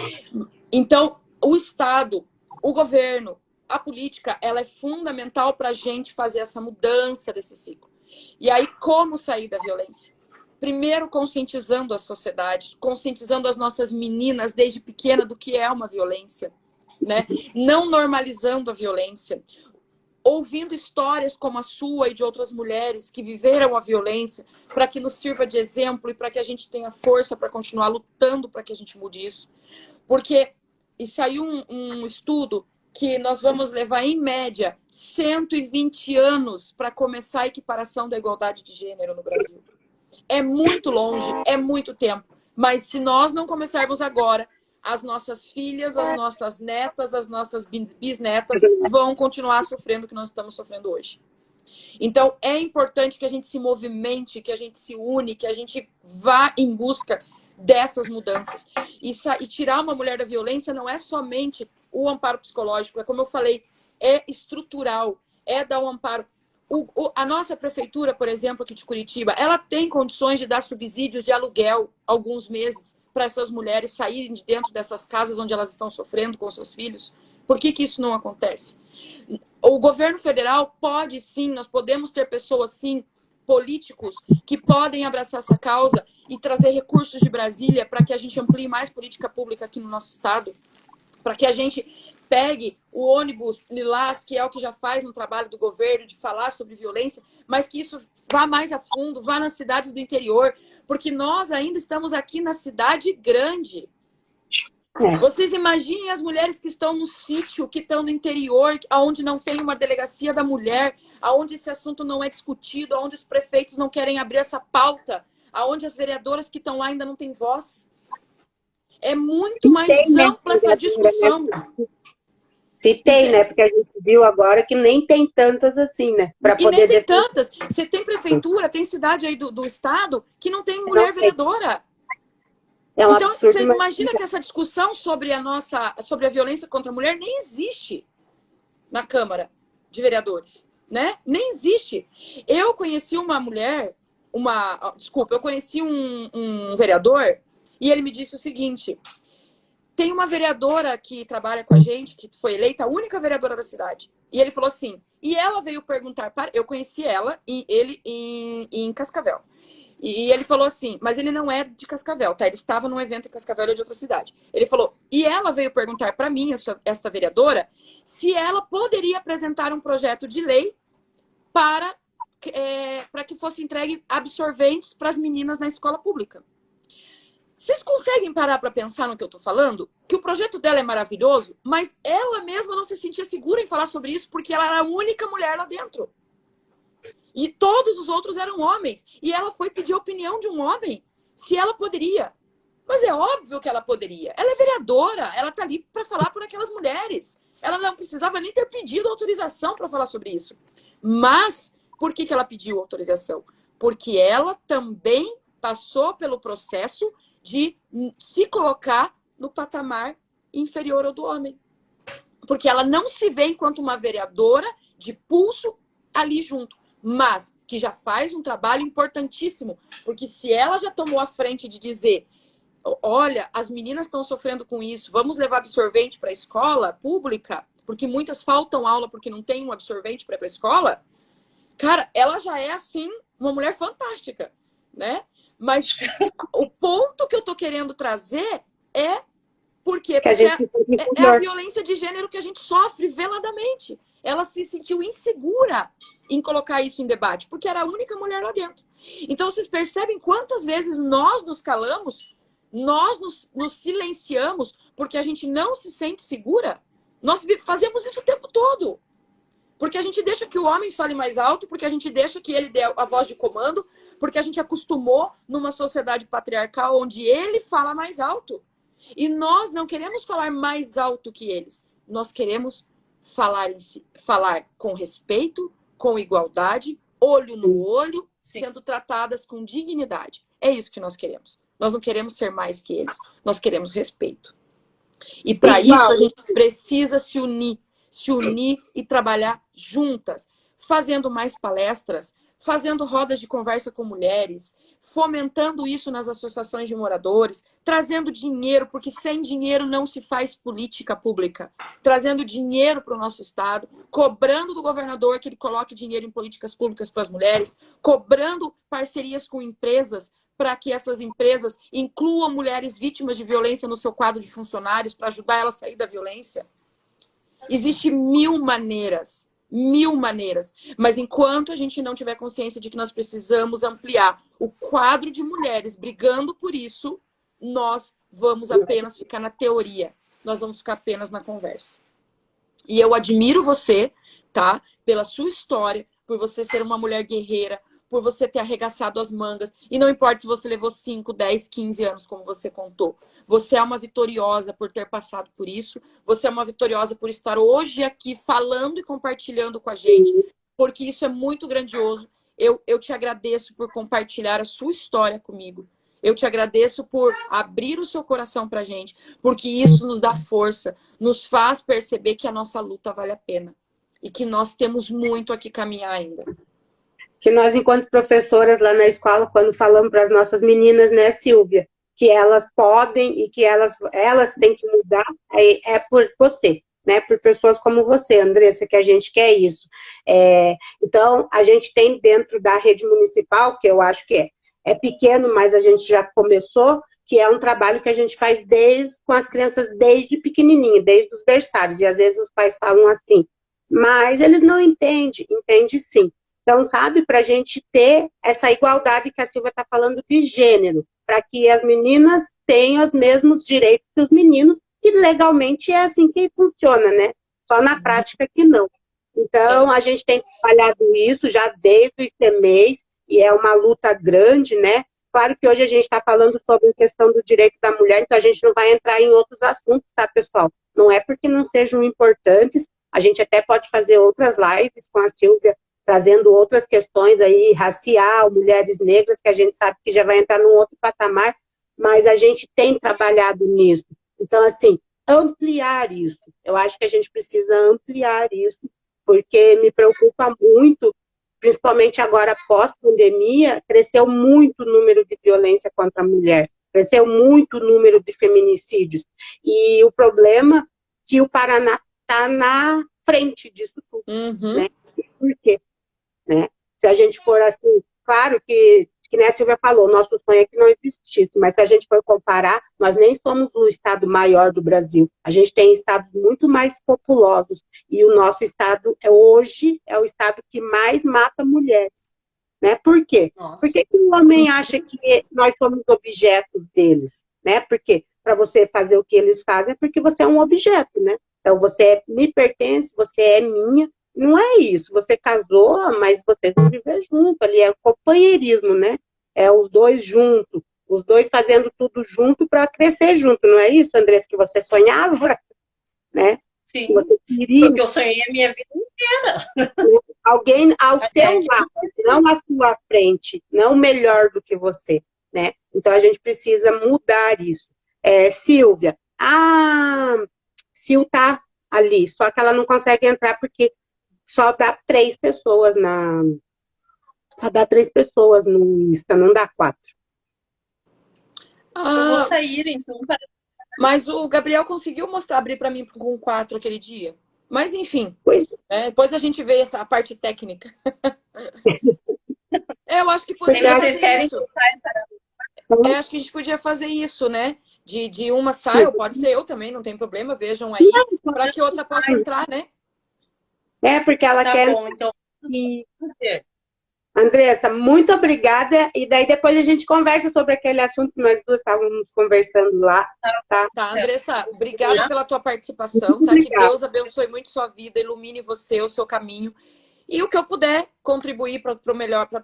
Então, o Estado, o governo, a política, ela é fundamental para a gente fazer essa mudança desse ciclo. E aí, como sair da violência? Primeiro, conscientizando a sociedade, conscientizando as nossas meninas desde pequena do que é uma violência, né? Não normalizando a violência. Ouvindo histórias como a sua e de outras mulheres que viveram a violência, para que nos sirva de exemplo e para que a gente tenha força para continuar lutando para que a gente mude isso. Porque, e saiu um estudo que nós vamos levar, em média, 120 anos para começar a equiparação da igualdade de gênero no Brasil. É muito longe, é muito tempo. Mas se nós não começarmos agora, as nossas filhas, as nossas netas, as nossas bisnetas vão continuar sofrendo o que nós estamos sofrendo hoje. Então, é importante que a gente se movimente, que a gente se une, que a gente vá em busca dessas mudanças. E tirar uma mulher da violência não é somente o amparo psicológico, é como eu falei, é estrutural, é dar um amparo. A nossa prefeitura, por exemplo, aqui de Curitiba, ela tem condições de dar subsídios de aluguel alguns meses para essas mulheres saírem de dentro dessas casas onde elas estão sofrendo com seus filhos. Por que isso não acontece? O governo federal pode sim, nós podemos ter pessoas sim, políticos, que podem abraçar essa causa e trazer recursos de Brasília para que a gente amplie mais política pública aqui no nosso estado, para que a gente pegue o ônibus Lilás, que é o que já faz um trabalho do governo de falar sobre violência, mas que isso vá mais a fundo, vá nas cidades do interior, porque nós ainda estamos aqui na cidade grande. Vocês imaginem as mulheres que estão no sítio, que estão no interior, onde não tem uma delegacia da mulher, onde esse assunto não é discutido, onde os prefeitos não querem abrir essa pauta, onde as vereadoras que estão lá ainda não têm voz. É muito mais ampla essa discussão. Se tem, né? Porque a gente viu agora que nem tem tantas assim, né? Pra E poder nem tem defender. tantas. Você tem prefeitura, tem cidade aí do estado que não tem mulher vereadora. É um Então, absurdo. você imagina que essa discussão sobre a violência contra a mulher nem existe na Câmara de Vereadores, né? Nem existe. Eu conheci uma mulher, eu conheci um vereador e ele me disse o seguinte: tem uma vereadora que trabalha com a gente, que foi eleita a única vereadora da cidade. E ele falou assim, e ela veio perguntar, eu conheci ela e ele em Cascavel. E ele falou assim, mas ele não é de Cascavel, tá? Ele estava num evento em Cascavel, ele é de outra cidade. Ele falou, e ela veio perguntar para mim, esta vereadora, se ela poderia apresentar um projeto de lei para que fosse entregue absorventes para as meninas na escola pública. Vocês conseguem parar para pensar no que eu tô falando? Que o projeto dela é maravilhoso, mas ela mesma não se sentia segura em falar sobre isso porque ela era a única mulher lá dentro. E todos os outros eram homens. E ela foi pedir a opinião de um homem se ela poderia. Mas é óbvio que ela poderia. Ela é vereadora, ela tá ali para falar por aquelas mulheres. Ela não precisava nem ter pedido autorização para falar sobre isso. Mas por que ela pediu autorização? Porque ela também passou pelo processo de se colocar no patamar inferior ao do homem. Porque ela não se vê enquanto uma vereadora de pulso ali junto, mas que já faz um trabalho importantíssimo. Porque se ela já tomou a frente de dizer, olha, as meninas estão sofrendo com isso, vamos levar absorvente para a escola pública, porque muitas faltam aula porque não tem um absorvente para ir para a escola, cara, ela já é, assim, uma mulher fantástica, né? Mas o ponto que eu tô querendo trazer é porque é a violência de gênero que a gente sofre veladamente. Ela se sentiu insegura em colocar isso em debate, porque era a única mulher lá dentro. Então, vocês percebem quantas vezes nós nos calamos, nós nos silenciamos porque a gente não se sente segura? Nós fazemos isso o tempo todo. Porque a gente deixa que o homem fale mais alto, porque a gente deixa que ele dê a voz de comando, porque a gente acostumou numa sociedade patriarcal onde ele fala mais alto. E nós não queremos falar mais alto que eles. Nós queremos falar com respeito, com igualdade, olho no olho, sendo tratadas com dignidade. É isso que nós queremos. Nós não queremos ser mais que eles. Nós queremos respeito. E para isso a gente precisa se unir e trabalhar juntas, fazendo mais palestras, fazendo rodas de conversa com mulheres, fomentando isso nas associações de moradores, trazendo dinheiro, porque sem dinheiro não se faz política pública, trazendo dinheiro para o nosso estado, cobrando do governador que ele coloque dinheiro em políticas públicas para as mulheres, cobrando parcerias com empresas para que essas empresas incluam mulheres vítimas de violência no seu quadro de funcionários para ajudar elas a sair da violência. Existem mil maneiras. Mas enquanto a gente não tiver consciência de que nós precisamos ampliar o quadro de mulheres brigando por isso, nós vamos apenas ficar na teoria. Nós vamos ficar apenas na conversa. E eu admiro você, tá? Pela sua história, por você ser uma mulher guerreira, por você ter arregaçado as mangas. E não importa se você levou 5, 10, 15 anos, como você contou. Você é uma vitoriosa por ter passado por isso. Você é uma vitoriosa por estar hoje aqui falando e compartilhando com a gente, porque isso é muito grandioso. Eu te agradeço por compartilhar a sua história comigo. Eu te agradeço por abrir o seu coração pra gente, porque isso nos dá força, nos faz perceber que a nossa luta vale a pena e que nós temos muito a que caminhar ainda. Que nós, enquanto professoras lá na escola, quando falamos para as nossas meninas, né, Silvia, que elas podem e que elas têm que mudar, é por você, né, por pessoas como você, Andressa, que a gente quer isso. Então, a gente tem dentro da rede municipal, que eu acho que é pequeno, mas a gente já começou, que é um trabalho que a gente faz com as crianças desde pequenininha, desde os berçários, e às vezes os pais falam assim, mas eles não entendem, entende sim. Então, sabe, para a gente ter essa igualdade que a Silvia está falando de gênero, para que as meninas tenham os mesmos direitos que os meninos, e legalmente é assim que funciona, né? Só na prática que não. Então, a gente tem trabalhado isso já desde o ICMES, e é uma luta grande, né? Claro que hoje a gente está falando sobre a questão do direito da mulher, então a gente não vai entrar em outros assuntos, tá, pessoal? Não é porque não sejam importantes, a gente até pode fazer outras lives com a Silvia, trazendo outras questões aí, racial, mulheres negras, que a gente sabe que já vai entrar num outro patamar, mas a gente tem trabalhado nisso. Então, assim, ampliar isso. Eu acho que a gente precisa ampliar isso, porque me preocupa muito, principalmente agora pós-pandemia, cresceu muito o número de violência contra a mulher, cresceu muito o número de feminicídios. E o problema é que o Paraná está na frente disso tudo, né? Por quê? Né? Se a gente for assim, claro que nem a Silvia falou, nosso sonho é que não existisse, mas se a gente for comparar, nós nem somos o estado maior do Brasil, a gente tem estados muito mais populosos, e o nosso estado hoje é o estado que mais mata mulheres, né? Por quê? Nossa. Por que o homem acha que nós somos objetos deles, né? Porque para você fazer o que eles fazem é porque você é um objeto, né? Então você me pertence, você é minha. Não é isso, você casou, mas vocês vão viver junto, ali é o companheirismo, né? É os dois juntos, os dois fazendo tudo junto para crescer junto, não é isso, Andressa, que você sonhava, né? Sim, que você queria. Porque eu sonhei a minha vida inteira. Alguém ao seu lado, não à sua frente, não melhor do que você, né? Então a gente precisa mudar isso. Silvia, Sil tá ali, só que ela não consegue entrar porque só dá 3 pessoas Só dá 3 pessoas no Insta, não dá 4. Eu vou sair, então. Mas o Gabriel conseguiu abrir para mim com 4 aquele dia. Mas enfim, depois a gente vê essa parte técnica. Eu acho que poderia fazer isso. Acho que a gente podia fazer isso, né? De uma sai, ou pode ser eu também, não tem problema, vejam aí, para que outra possa entrar, né? Porque ela Tá quer... bom, então. Andressa, muito obrigada. E daí depois a gente conversa sobre aquele assunto que nós duas estávamos conversando lá. Tá, Andressa, obrigada pela tua participação, tá? Que Deus abençoe muito sua vida, ilumine você, o seu caminho. E o que eu puder contribuir para o melhor, para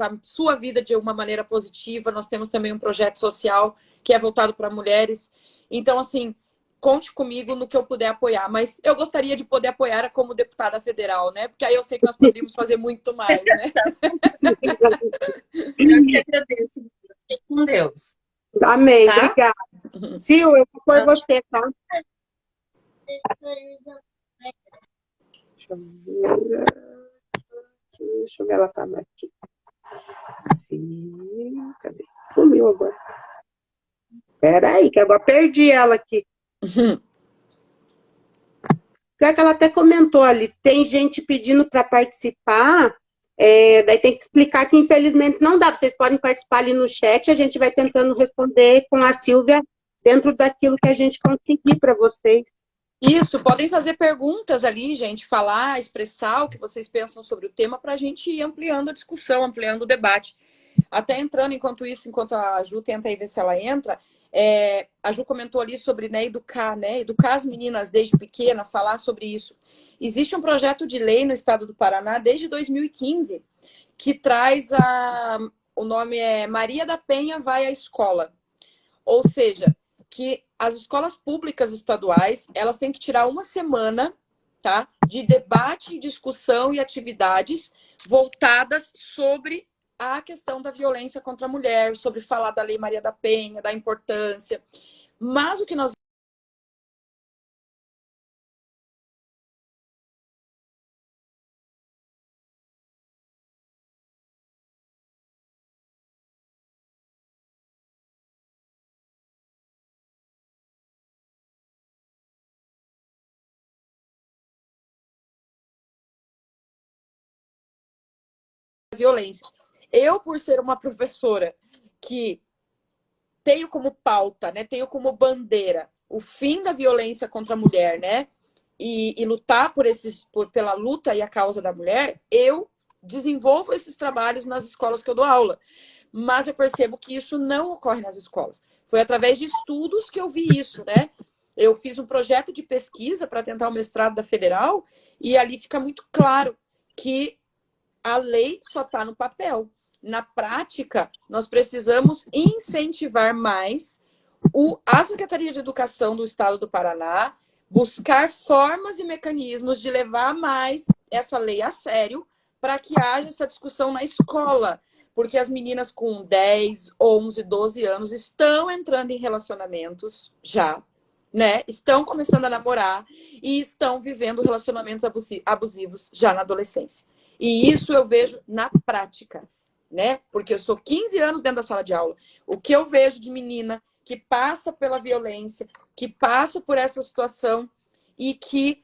a sua vida de uma maneira positiva. Nós temos também um projeto social que é voltado para mulheres. Então, assim, conte comigo no que eu puder apoiar. Mas eu gostaria de poder apoiar como deputada federal, né? Porque aí eu sei que nós poderíamos fazer muito mais, né? Eu que agradeço. Fique com Deus. Amém, tá? Obrigada. Sil, eu vou por você, tá? Deixa eu ver, ela estava aqui. Sim, cadê? Sumiu agora. Peraí, que agora perdi ela aqui. Pior que ela até comentou ali, tem gente pedindo para participar, daí tem que explicar que infelizmente não dá. Vocês podem participar ali no chat, a gente vai tentando responder com a Silvia dentro daquilo que a gente conseguir para vocês. Isso, podem fazer perguntas ali, gente, falar, expressar o que vocês pensam sobre o tema para a gente ir ampliando a discussão, ampliando o debate. Até entrando, enquanto a Ju tenta aí ver se ela entra, A Ju comentou ali sobre, né, educar, né? Educar as meninas desde pequena, falar sobre isso. Existe um projeto de lei no estado do Paraná desde 2015 que traz o nome é Maria da Penha vai à escola. Ou seja, que as escolas públicas estaduais, elas têm que tirar uma semana, tá, de debate, discussão e atividades voltadas sobre a questão da violência contra a mulher, sobre falar da Lei Maria da Penha, da importância. Mas o que nós violência. Eu, por ser uma professora que tenho como pauta, né, tenho como bandeira o fim da violência contra a mulher, né, e lutar pela luta e a causa da mulher, eu desenvolvo esses trabalhos nas escolas que eu dou aula. Mas eu percebo que isso não ocorre nas escolas. Foi através de estudos que eu vi isso, né? Eu fiz um projeto de pesquisa para tentar o mestrado da Federal e ali fica muito claro que a lei só está no papel. Na prática, nós precisamos incentivar mais a Secretaria de Educação do Estado do Paraná, buscar formas e mecanismos de levar mais essa lei a sério para que haja essa discussão na escola. Porque as meninas com 10, 11, 12 anos estão entrando em relacionamentos já, né? Estão começando a namorar e estão vivendo relacionamentos abusivos já na adolescência. E isso eu vejo na prática, né? Porque eu estou 15 anos dentro da sala de aula. O que eu vejo de menina que passa pela violência, que passa por essa situação e que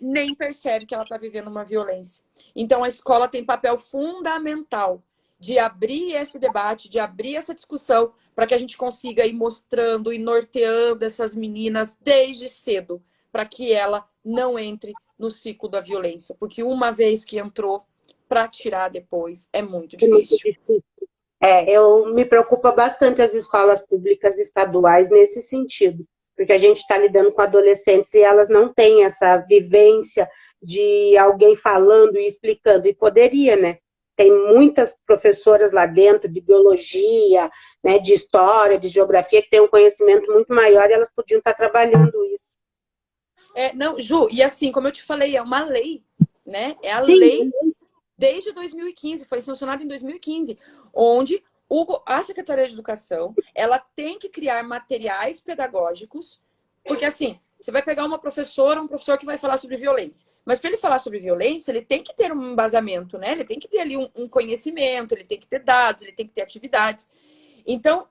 nem percebe que ela está vivendo uma violência. Então, a escola tem papel fundamental de abrir esse debate, de abrir essa discussão, para que a gente consiga ir mostrando e norteando essas meninas desde cedo, para que ela não entre no ciclo da violência. Porque uma vez que entrou, para tirar depois é muito difícil. Eu me preocupa bastante as escolas públicas estaduais nesse sentido, porque a gente está lidando com adolescentes e elas não têm essa vivência de alguém falando e explicando, e poderia, né? Tem muitas professoras lá dentro de biologia, né, de história, de geografia, que têm um conhecimento muito maior e elas podiam estar trabalhando isso. Não, Ju, e assim, como eu te falei, é uma lei, né? É a Sim. lei desde 2015, foi sancionada em 2015, onde a Secretaria de Educação, ela tem que criar materiais pedagógicos, porque assim, você vai pegar uma professora, um professor que vai falar sobre violência, mas para ele falar sobre violência, ele tem que ter um embasamento, né? Ele tem que ter ali um conhecimento, ele tem que ter dados, ele tem que ter atividades. Então,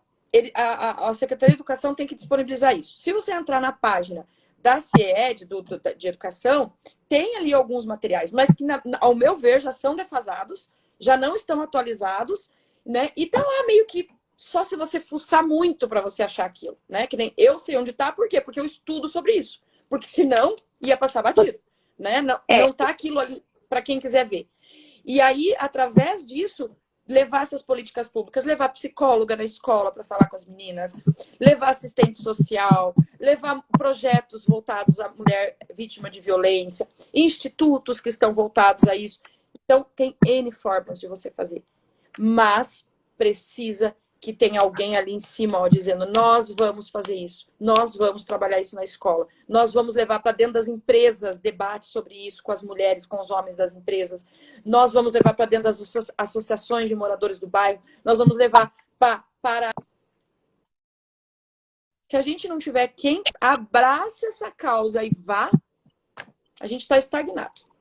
a Secretaria de Educação tem que disponibilizar isso. Se você entrar na página da CIED, de Educação, tem ali alguns materiais, mas que, ao meu ver, já são defasados, já não estão atualizados, né? E tá lá meio que só se você fuçar muito para você achar aquilo, né? Que nem eu sei onde tá, por quê? Porque eu estudo sobre isso. Porque senão ia passar batido, né? Não tá aquilo ali para quem quiser ver. E aí, através disso, levar essas políticas públicas, levar psicóloga na escola para falar com as meninas, levar assistente social, levar projetos voltados à mulher vítima de violência, institutos que estão voltados a isso. Então, tem N formas de você fazer. Mas precisa que tenha alguém ali em cima, ó, dizendo: nós vamos fazer isso, nós vamos trabalhar isso na escola, nós vamos levar para dentro das empresas debates sobre isso com as mulheres, com os homens das empresas, nós vamos levar para dentro das associações de moradores do bairro, nós vamos levar para... Se a gente não tiver quem abrace essa causa e vá, a gente está estagnado.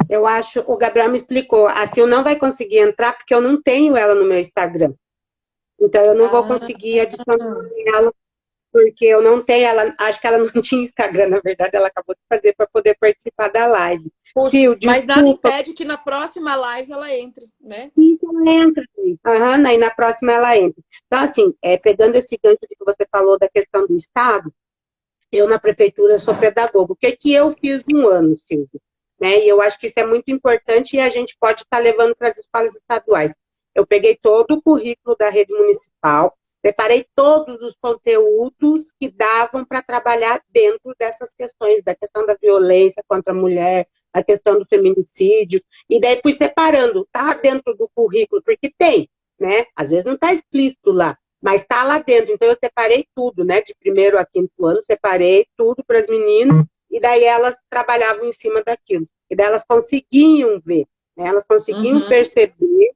Eu acho, o Gabriel me explicou, a Sil não vai conseguir entrar porque eu não tenho ela no meu Instagram. Então, eu não vou conseguir adicionar ela, porque eu não tenho ela, acho que ela não tinha Instagram, na verdade, ela acabou de fazer para poder participar da live. Puxa, Sil, mas nada impede que na próxima live ela entre, né? Sim, ela entra. Aí na próxima ela entra. Então, assim, pegando esse gancho que você falou da questão do Estado, eu na prefeitura sou pedagoga. O que eu fiz um ano, Silvia? Né? E eu acho que isso é muito importante e a gente pode estar levando para as escolas estaduais. Eu peguei todo o currículo da rede municipal, separei todos os conteúdos que davam para trabalhar dentro dessas questões, da questão da violência contra a mulher, a questão do feminicídio, e daí fui separando, tá dentro do currículo, porque tem, né? Às vezes não está explícito lá, mas está lá dentro. Então eu separei tudo, né? De primeiro a quinto ano, separei tudo para as meninas, e daí elas trabalhavam em cima daquilo. E daí elas conseguiam ver, né? Elas conseguiam perceber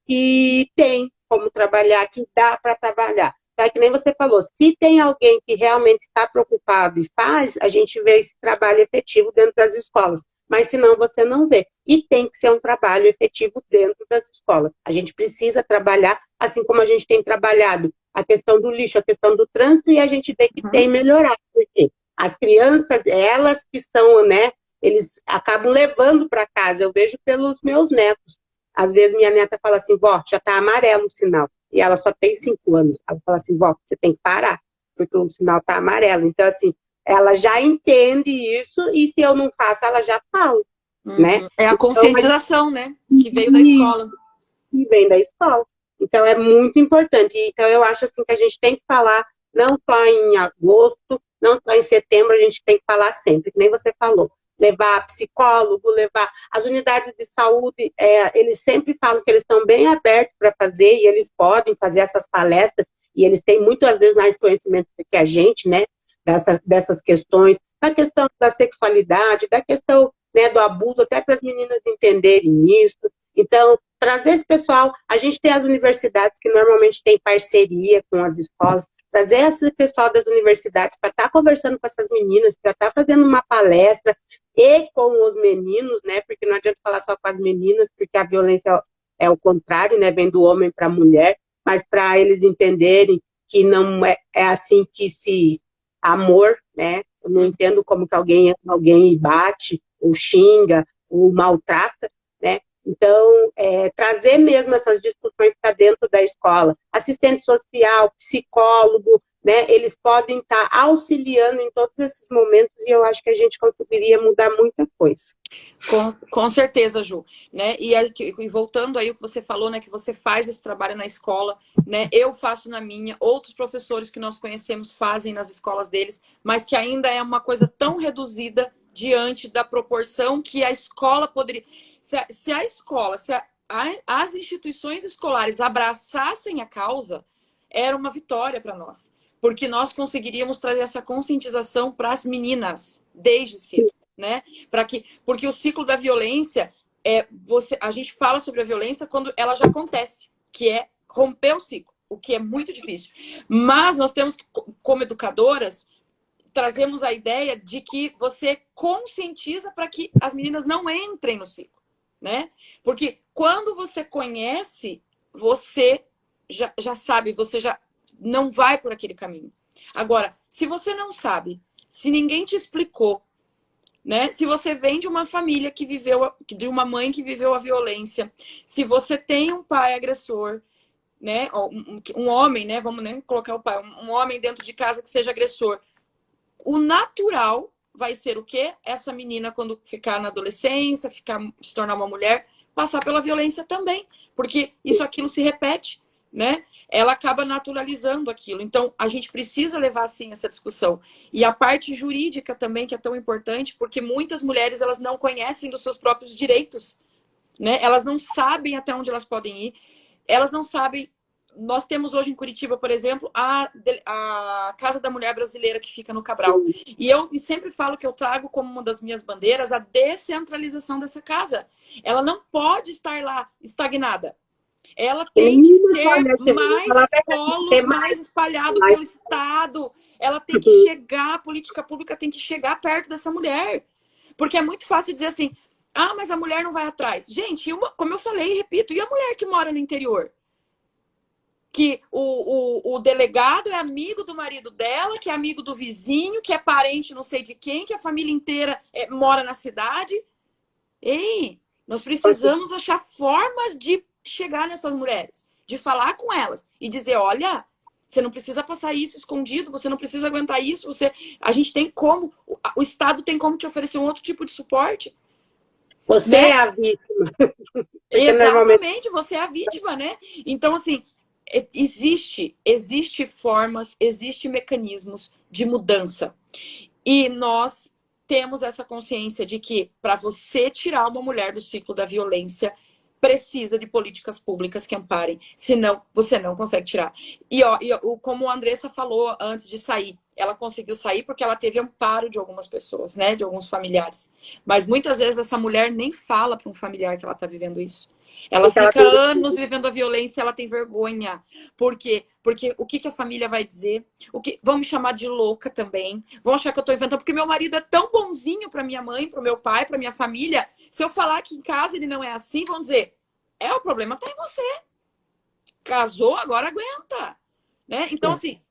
que tem como trabalhar, que dá para trabalhar. É que nem você falou, se tem alguém que realmente está preocupado e faz, a gente vê esse trabalho efetivo dentro das escolas. Mas senão você não vê. E tem que ser um trabalho efetivo dentro das escolas. A gente precisa trabalhar, assim como a gente tem trabalhado a questão do lixo, a questão do trânsito, e a gente vê que tem melhorado. Porque as crianças, elas que são, né, eles acabam levando para casa. Eu vejo pelos meus netos. Às vezes minha neta fala assim, vó, já está amarelo o sinal. E ela só tem 5 anos. Ela fala assim, vó, você tem que parar, porque o sinal está amarelo. Então, assim, ela já entende isso, e se eu não faço, ela já fala, né? É a Então, conscientização, né? Que veio da escola. E vem da escola. Então, é muito importante. Então, eu acho assim que a gente tem que falar, não só em agosto, não só em setembro, a gente tem que falar sempre, que nem você falou. Levar psicólogo, levar as unidades de saúde, eles sempre falam que eles estão bem abertos para fazer, e eles podem fazer essas palestras, e eles têm muitas vezes mais conhecimento do que a gente, né? Dessas questões, da questão da sexualidade, da questão, né, do abuso, até para as meninas entenderem isso. Então, trazer esse pessoal, a gente tem as universidades que normalmente têm parceria com as escolas, trazer esse pessoal das universidades para estar conversando com essas meninas, para estar fazendo uma palestra, e com os meninos, né, porque não adianta falar só com as meninas, porque a violência é o contrário, né, vem do homem para a mulher, mas para eles entenderem que não é assim que se amor, né, eu não entendo como que alguém bate, ou xinga, ou maltrata, né? Então, trazer mesmo essas discussões para dentro da escola. Assistente social, psicólogo, né? Eles podem estar auxiliando em todos esses momentos, e eu acho que a gente conseguiria mudar muita coisa. Com certeza, Ju, né? E voltando aí o que você falou, né? Que você faz esse trabalho na escola, né? Eu faço na minha, outros professores que nós conhecemos fazem nas escolas deles, mas que ainda é uma coisa tão reduzida diante da proporção que a escola poderia. Se a escola, as instituições escolares abraçassem a causa, era uma vitória para nós, porque nós conseguiríamos trazer essa conscientização para as meninas desde cedo. Né? Porque o ciclo da violência a gente fala sobre a violência quando ela já acontece, que é romper o ciclo, o que é muito difícil. Mas nós temos que, como educadoras, trazemos a ideia de que você conscientiza para que as meninas não entrem no ciclo, né? Porque quando você conhece, você já sabe, você já não vai por aquele caminho. Agora, se você não sabe, se ninguém te explicou, né? Se você vem de uma família de uma mãe que viveu a violência, se você tem um pai agressor, né? Um homem, né? Vamos nem colocar o pai, um homem dentro de casa que seja agressor, o natural vai ser o quê? Essa menina, quando ficar na adolescência, se tornar uma mulher, passar pela violência também, porque aquilo se repete, né? Ela acaba naturalizando aquilo. Então, a gente precisa levar, sim, essa discussão. E a parte jurídica também, que é tão importante, porque muitas mulheres, elas não conhecem dos seus próprios direitos, né? Elas não sabem até onde elas podem ir. Elas não sabem... Nós temos hoje em Curitiba, por exemplo, a Casa da Mulher Brasileira, que fica no Cabral. E eu sempre falo que eu trago como uma das minhas bandeiras a descentralização dessa casa. Ela não pode estar lá estagnada. Ela tem que ter mais polos, mais espalhado pelo Estado. Ela tem que chegar, a política pública tem que chegar perto dessa mulher. Porque é muito fácil dizer assim, mas a mulher não vai atrás. Gente, como eu falei e repito, e a mulher que mora no interior? Que o delegado é amigo do marido dela, que é amigo do vizinho, que é parente não sei de quem, que a família inteira mora na cidade. Ei, nós precisamos achar formas de chegar nessas mulheres, de falar com elas e dizer, olha, você não precisa passar isso escondido, você não precisa aguentar isso, a gente tem como, o Estado tem como te oferecer um outro tipo de suporte. Você né? é a vítima. Porque normalmente Exatamente, você é a vítima, né? Então, assim, existe formas, existe mecanismos de mudança. E nós temos essa consciência de que para você tirar uma mulher do ciclo da violência, precisa de políticas públicas que amparem, senão você não consegue tirar. Como a Andressa falou antes de sair, ela conseguiu sair porque ela teve amparo de algumas pessoas, né, de alguns familiares. Mas muitas vezes essa mulher nem fala para um familiar que ela está vivendo isso. Ela ela fica tem anos vivendo a violência, ela tem vergonha. Por quê? Porque o que a família vai dizer? Vão me chamar de louca também. Vão achar que eu tô inventando. Porque meu marido é tão bonzinho para minha mãe, para o meu pai, para minha família. Se eu falar que em casa ele não é assim, vão dizer: o problema tá em você. Casou, agora aguenta. Né? Então, assim,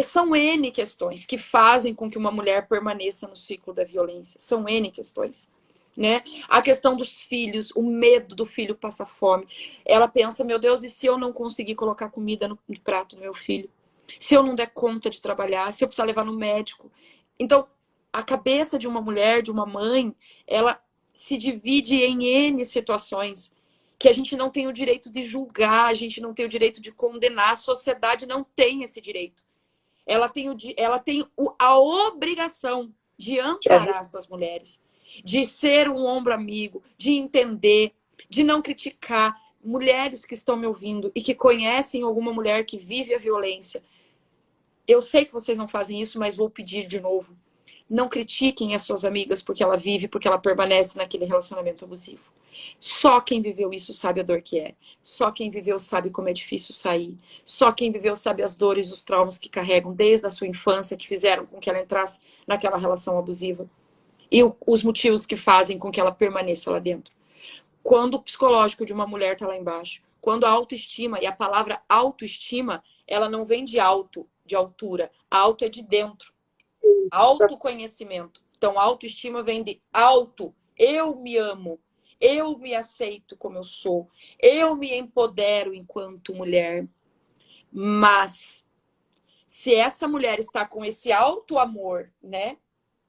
são N questões que fazem com que uma mulher permaneça no ciclo da violência. São N questões. Né? A questão dos filhos, o medo do filho passar fome. Ela pensa, meu Deus, e se eu não conseguir colocar comida no prato do meu filho? Se eu não der conta de trabalhar? Se eu precisar levar no médico? Então, a cabeça de uma mulher, de uma mãe, ela se divide em N situações que a gente não tem o direito de julgar, a gente não tem o direito de condenar, a sociedade não tem esse direito. Ela tem a obrigação de amparar essas mulheres, de ser um ombro amigo, de entender, de não criticar. Mulheres que estão me ouvindo e que conhecem alguma mulher que vive a violência, eu sei que vocês não fazem isso, mas vou pedir de novo. Não critiquem as suas amigas porque ela vive, porque ela permanece naquele relacionamento abusivo. Só quem viveu isso sabe a dor que é. Só quem viveu sabe como é difícil sair. Só quem viveu sabe as dores, os traumas que carregam desde a sua infância, que fizeram com que ela entrasse naquela relação abusiva. E os motivos que fazem com que ela permaneça lá dentro. Quando o psicológico de uma mulher está lá embaixo, quando a autoestima, e a palavra autoestima, ela não vem de alto, de altura. Alto é de dentro. Autoconhecimento. Então, autoestima vem de alto. Eu me amo. Eu me aceito como eu sou. Eu me empodero enquanto mulher. Mas, se essa mulher está com esse alto amor, né?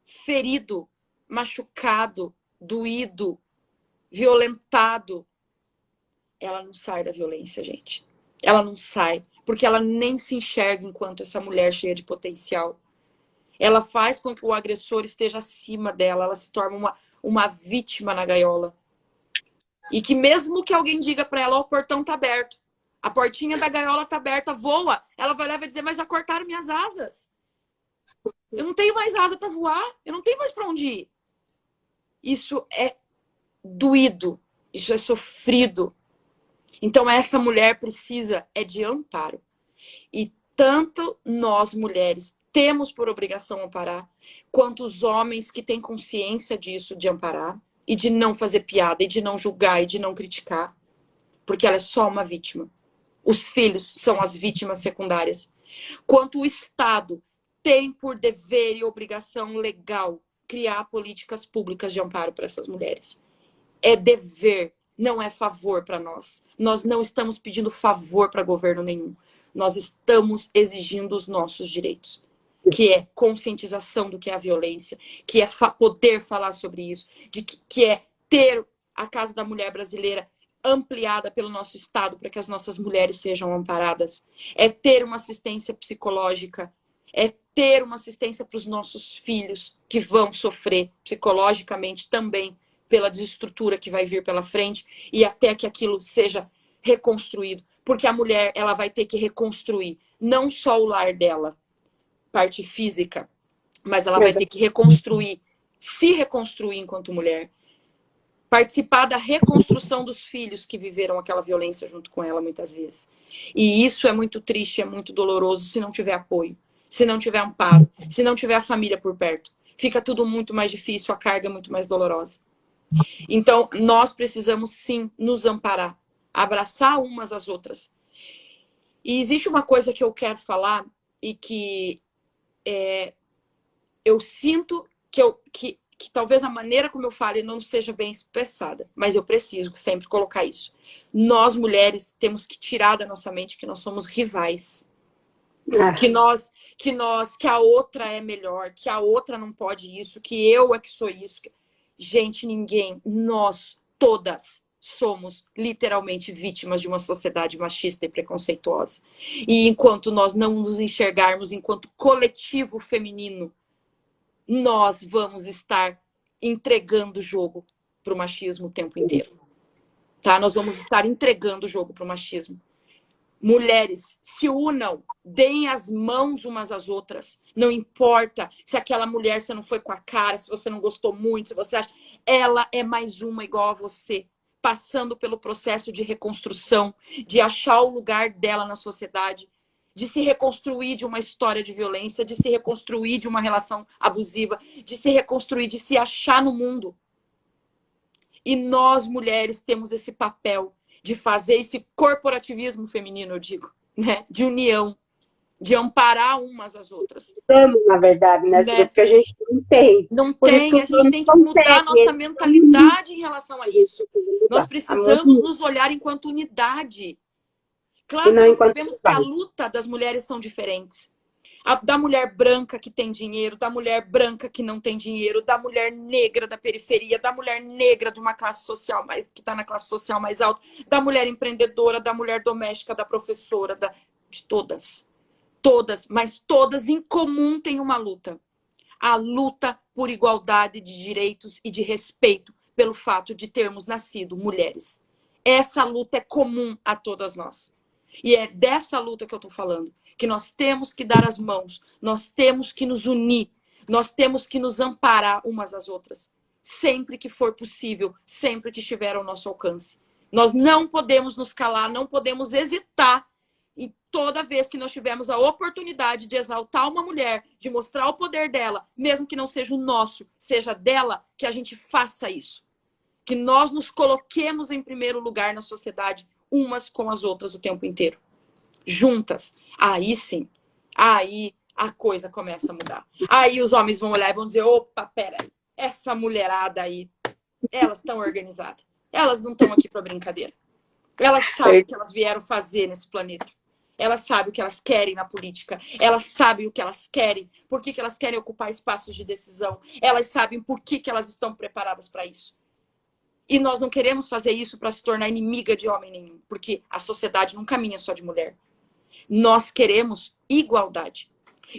Ferido, machucado, doído, violentado, ela não sai da violência, gente. Ela não sai. Porque ela nem se enxerga enquanto essa mulher cheia de potencial. Ela faz com que o agressor esteja acima dela. Ela se torna uma vítima na gaiola. E que mesmo que alguém diga para ela, o portão tá aberto, a portinha da gaiola tá aberta, voa, ela vai lá e vai dizer, mas já cortaram minhas asas. Eu não tenho mais asa para voar, eu não tenho mais para onde ir. Isso é doído, isso é sofrido. Então essa mulher precisa de amparo. E tanto nós, mulheres, temos por obrigação amparar, quanto os homens que têm consciência disso, de amparar, e de não fazer piada, e de não julgar, e de não criticar, porque ela é só uma vítima. Os filhos são as vítimas secundárias. Quanto o Estado tem por dever e obrigação legal criar políticas públicas de amparo para essas mulheres. É dever, não é favor para nós. Nós não estamos pedindo favor para governo nenhum. Nós estamos exigindo os nossos direitos, que é conscientização do que é a violência, que é poder falar sobre isso, que é ter a Casa da Mulher Brasileira ampliada pelo nosso Estado para que as nossas mulheres sejam amparadas, é ter uma assistência psicológica, é ter uma assistência para os nossos filhos que vão sofrer psicologicamente também pela desestrutura que vai vir pela frente e até que aquilo seja reconstruído, porque a mulher ela vai ter que reconstruir não só o lar dela, parte física, mas ela vai ter que reconstruir, se reconstruir enquanto mulher, participar da reconstrução dos filhos que viveram aquela violência junto com ela muitas vezes. E isso é muito triste, é muito doloroso se não tiver apoio, se não tiver amparo, se não tiver a família por perto. Fica tudo muito mais difícil, a carga é muito mais dolorosa. Então, nós precisamos sim nos amparar, abraçar umas às outras. E existe uma coisa que eu quero falar e que eu sinto que talvez a maneira como eu fale não seja bem expressada, mas eu preciso sempre colocar isso. Nós, mulheres, temos que tirar da nossa mente que nós somos rivais. Que a outra é melhor, que a outra não pode isso, que eu é que sou isso. Gente, ninguém, nós todas somos literalmente vítimas de uma sociedade machista e preconceituosa. E enquanto nós não nos enxergarmos enquanto coletivo feminino, nós vamos estar entregando o jogo para o machismo o tempo inteiro. Tá? Nós vamos estar entregando o jogo para o machismo. Mulheres, se unam, deem as mãos umas às outras. Não importa se aquela mulher você não foi com a cara, se você não gostou muito, se você acha... Ela é mais uma igual a você, passando pelo processo de reconstrução, de achar o lugar dela na sociedade, de se reconstruir de uma história de violência, de se reconstruir de uma relação abusiva, de se reconstruir, de se achar no mundo. E nós, mulheres, temos esse papel de fazer esse corporativismo feminino, eu digo, né? De união, de amparar umas às outras. Na verdade, né, Silvia? Porque a gente não tem. Não Por isso tem, que a gente tem que mudar a nossa mentalidade em relação a isso. Nós precisamos nos olhar enquanto unidade. Claro que nós sabemos que a luta das mulheres são diferentes. Da mulher branca que tem dinheiro, da mulher branca que não tem dinheiro, da mulher negra da periferia, da mulher negra de uma classe social que está na classe social mais alta, da mulher empreendedora, da mulher doméstica, da professora, de todas. Todas, mas todas em comum têm uma luta. A luta por igualdade de direitos e de respeito pelo fato de termos nascido mulheres. Essa luta é comum a todas nós. E é dessa luta que eu estou falando, que nós temos que dar as mãos, nós temos que nos unir, nós temos que nos amparar umas às outras, sempre que for possível, sempre que estiver ao nosso alcance. Nós não podemos nos calar, não podemos hesitar, e toda vez que nós tivermos a oportunidade de exaltar uma mulher, de mostrar o poder dela, mesmo que não seja o nosso, seja dela, que a gente faça isso. Que nós nos coloquemos em primeiro lugar na sociedade, umas com as outras o tempo inteiro. Juntas. Aí sim. Aí a coisa começa a mudar. Aí os homens vão olhar e vão dizer, opa, peraí, essa mulherada aí, elas estão organizadas. Elas não estão aqui para brincadeira. Elas sabem o que elas vieram fazer nesse planeta. Elas sabem o que elas querem na política. Elas sabem o que elas querem. Por que elas querem ocupar espaços de decisão. Elas sabem por que elas estão preparadas para isso. E nós não queremos fazer isso para se tornar inimiga de homem nenhum. Porque a sociedade não caminha só de mulher. Nós queremos igualdade.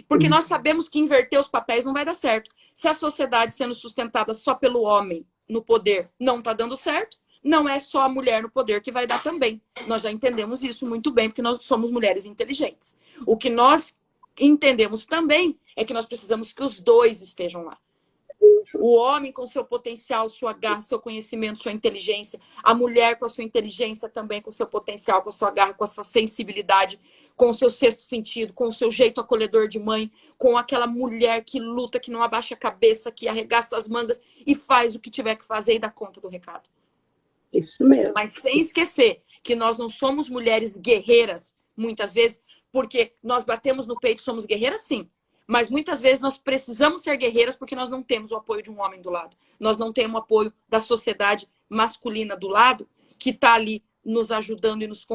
Porque nós sabemos que inverter os papéis não vai dar certo. Se a sociedade sendo sustentada só pelo homem no poder não está dando certo, não é só a mulher no poder que vai dar também. Nós já entendemos isso muito bem, porque nós somos mulheres inteligentes. O que nós entendemos também é que nós precisamos que os dois estejam lá. O homem com seu potencial, sua garra, seu conhecimento, sua inteligência. A mulher com a sua inteligência também, com seu potencial, com a sua garra, com a sua sensibilidade, com o seu sexto sentido, com o seu jeito acolhedor de mãe, com aquela mulher que luta, que não abaixa a cabeça, que arregaça as mangas e faz o que tiver que fazer e dá conta do recado. Isso mesmo. Mas sem esquecer que nós não somos mulheres guerreiras, muitas vezes, porque nós batemos no peito, somos guerreiras sim. Mas muitas vezes nós precisamos ser guerreiras porque nós não temos o apoio de um homem do lado. Nós não temos o apoio da sociedade masculina do lado que está ali nos ajudando e nos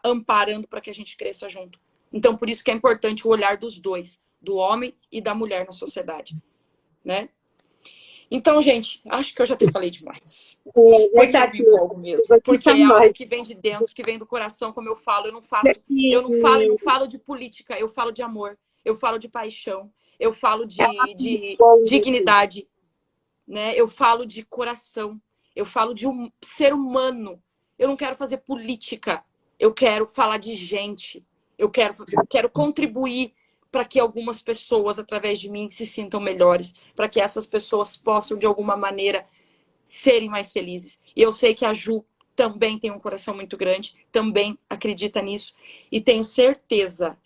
amparando para que a gente cresça junto. Então, por isso que é importante o olhar dos dois, do homem e da mulher na sociedade. Né? Então, gente, acho que eu já te falei demais. É verdade. Porque eu me empolgo mesmo. Porque é algo que vem de dentro, que vem do coração, como eu falo. Eu não falo de política, eu falo de amor. Eu falo de paixão, eu falo de dignidade, né? Eu falo de coração, eu falo de um ser humano. Eu não quero fazer política, eu quero falar de gente. Eu quero contribuir para que algumas pessoas, através de mim, se sintam melhores, para que essas pessoas possam, de alguma maneira, serem mais felizes. E eu sei que a Ju também tem um coração muito grande, também acredita nisso. E tenho certeza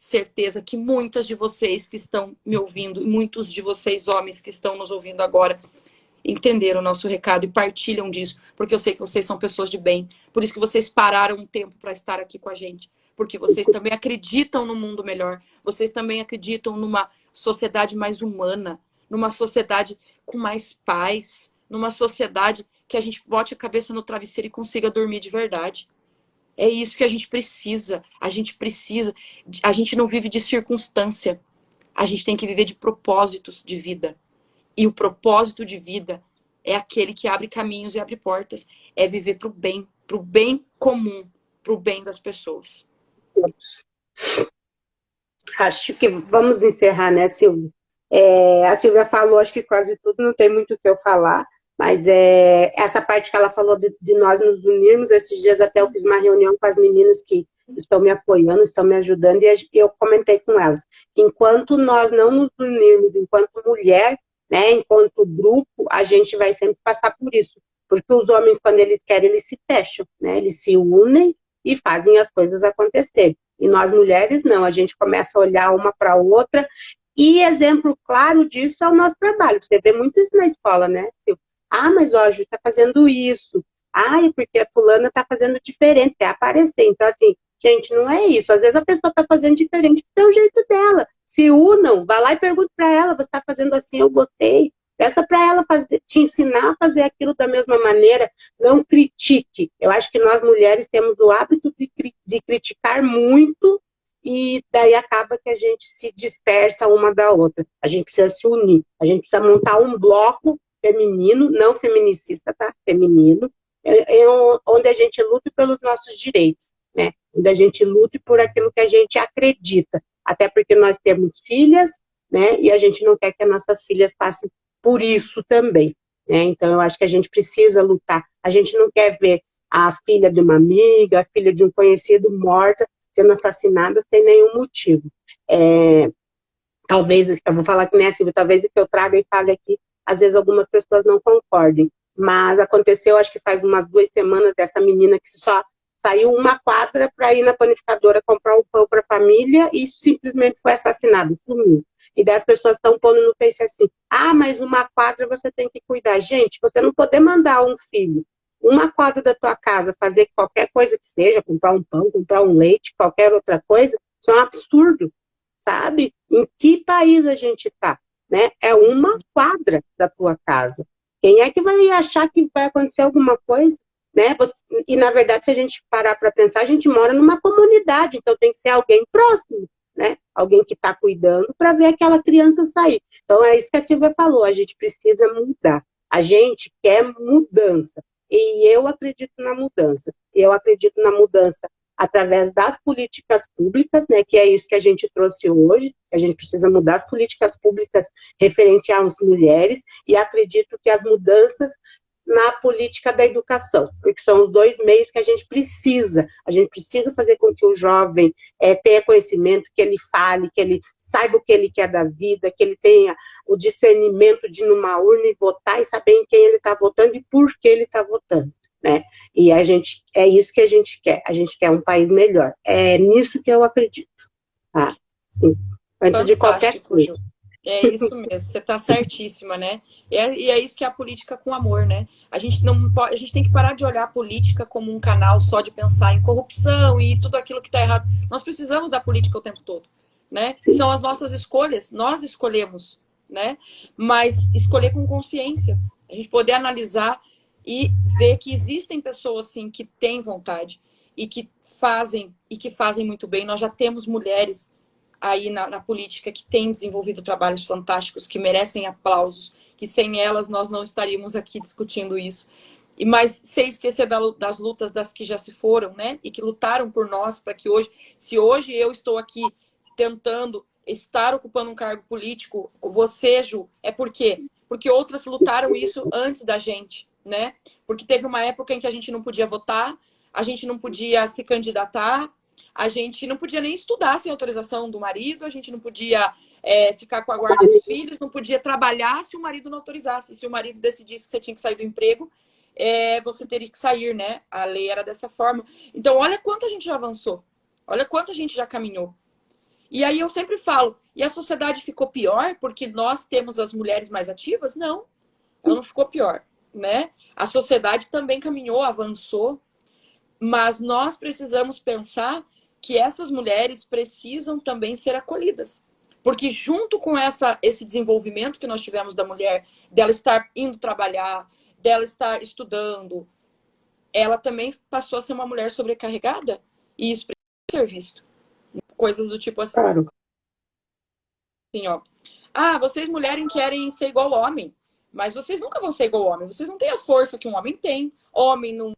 que muitas de vocês que estão me ouvindo, muitos de vocês homens que estão nos ouvindo agora, entenderam o nosso recado e partilham disso, porque eu sei que vocês são pessoas de bem. Por isso que vocês pararam um tempo para estar aqui com a gente. Porque vocês também acreditam no mundo melhor. Vocês também acreditam numa sociedade mais humana, numa sociedade com mais paz, numa sociedade que a gente bote a cabeça no travesseiro e consiga dormir de verdade. É isso que a gente precisa. A gente não vive de circunstância. A gente tem que viver de propósitos de vida. E o propósito de vida é aquele que abre caminhos e abre portas, é viver para o bem comum, para o bem das pessoas. Acho que vamos encerrar, né, Silvia? A Silvia falou, acho que quase tudo, não tem muito o que eu falar, mas essa parte que ela falou de nós nos unirmos, esses dias até eu fiz uma reunião com as meninas que estão me apoiando, estão me ajudando, e eu comentei com elas, que enquanto nós não nos unirmos, enquanto mulher, né, enquanto grupo, a gente vai sempre passar por isso, porque os homens, quando eles querem, eles se fecham, né, eles se unem e fazem as coisas acontecerem. E nós mulheres não, a gente começa a olhar uma para a outra, e exemplo claro disso é o nosso trabalho. Você vê muito isso na escola, né? Ah, mas ó, a Ju está fazendo isso. Ah, é porque a fulana está fazendo diferente, quer aparecer. Então, assim, gente, não é isso. Às vezes a pessoa está fazendo diferente do seu jeito dela. Se unam, vá lá e pergunte para ela, você está fazendo assim, eu gostei. Peça para ela te ensinar a fazer aquilo da mesma maneira, não critique. Eu acho que nós mulheres temos o hábito de criticar muito e daí acaba que a gente se dispersa uma da outra. A gente precisa se unir, a gente precisa montar um bloco feminino, não feminicista, tá? Feminino, onde a gente lute pelos nossos direitos, né? Onde a gente lute por aquilo que a gente acredita. Até porque nós temos filhas, né? E a gente não quer que as nossas filhas passem por isso também, né? Então, eu acho que a gente precisa lutar. A gente não quer ver a filha de uma amiga, a filha de um conhecido morta, sendo assassinada sem nenhum motivo. Talvez, eu vou falar que nem a Silvia, talvez o que eu trago e fale aqui, às vezes algumas pessoas não concordem, mas aconteceu, acho que faz umas 2 semanas, dessa menina que só saiu uma quadra para ir na panificadora comprar um pão para a família e simplesmente foi assassinada, sumiu. E daí as pessoas estão pondo no Face assim, ah, mas uma quadra você tem que cuidar. Gente, você não poder mandar um filho, uma quadra da tua casa, fazer qualquer coisa que seja, comprar um pão, comprar um leite, qualquer outra coisa, isso é um absurdo, sabe? Em que país a gente está, né? É uma quadra da tua casa. Quem é que vai achar que vai acontecer alguma coisa? Né? E, na verdade, se a gente parar para pensar, a gente mora numa comunidade, então tem que ser alguém próximo, né? Alguém que está cuidando para ver aquela criança sair. Então, é isso que a Silvia falou, a gente precisa mudar. A gente quer mudança. E eu acredito na mudança. Eu acredito na mudança através das políticas públicas, né, que é isso que a gente trouxe hoje, a gente precisa mudar as políticas públicas referente às mulheres, e acredito que as mudanças na política da educação, porque são os 2 meios que a gente precisa fazer com que o jovem tenha conhecimento, que ele fale, que ele saiba o que ele quer da vida, que ele tenha o discernimento de ir numa urna e votar e saber em quem ele está votando e por que ele está votando, né? E é isso que a gente quer um país melhor, é nisso que eu acredito, tá? Antes de qualquer coisa. Ju. É isso mesmo, você está certíssima, né? E é isso que é a política com amor, né? A gente não pode, a gente tem que parar de olhar a política como um canal só de pensar em corrupção e tudo aquilo que está errado. Nós precisamos da política o tempo todo, né? Sim. São as nossas escolhas, nós escolhemos, né? Mas escolher com consciência, a gente poder analisar e ver que existem pessoas assim que têm vontade e que fazem muito bem. Nós já temos mulheres aí na política que têm desenvolvido trabalhos fantásticos, que merecem aplausos, que sem elas nós não estaríamos aqui discutindo isso. Mas sem esquecer das lutas das que já se foram, né? E que lutaram por nós para que hoje, se hoje eu estou aqui tentando estar ocupando um cargo político, você, Ju, é por quê? Porque outras lutaram isso antes da gente, né? Porque teve uma época em que a gente não podia votar, a gente não podia se candidatar, a gente não podia nem estudar sem autorização do marido, a gente não podia ficar com a guarda dos filhos, não podia trabalhar se o marido não autorizasse. Se o marido decidisse que você tinha que sair do emprego, você teria que sair, né? A lei era dessa forma. Então, olha quanto a gente já avançou. Olha quanto a gente já caminhou. E aí eu sempre falo, e a sociedade ficou pior porque nós temos as mulheres mais ativas? Não, ela não ficou pior, né? A sociedade também caminhou, avançou, mas nós precisamos pensar que essas mulheres precisam também ser acolhidas. Porque junto com esse desenvolvimento que nós tivemos da mulher, dela estar indo trabalhar, dela estar estudando, ela também passou a ser uma mulher sobrecarregada. E isso precisa ser visto. Coisas do tipo assim. Claro. Assim, ó. Ah, vocês mulheres querem ser igual ao homem. Mas vocês nunca vão ser igual ao homem. Vocês não têm a força que um homem tem. Homem não...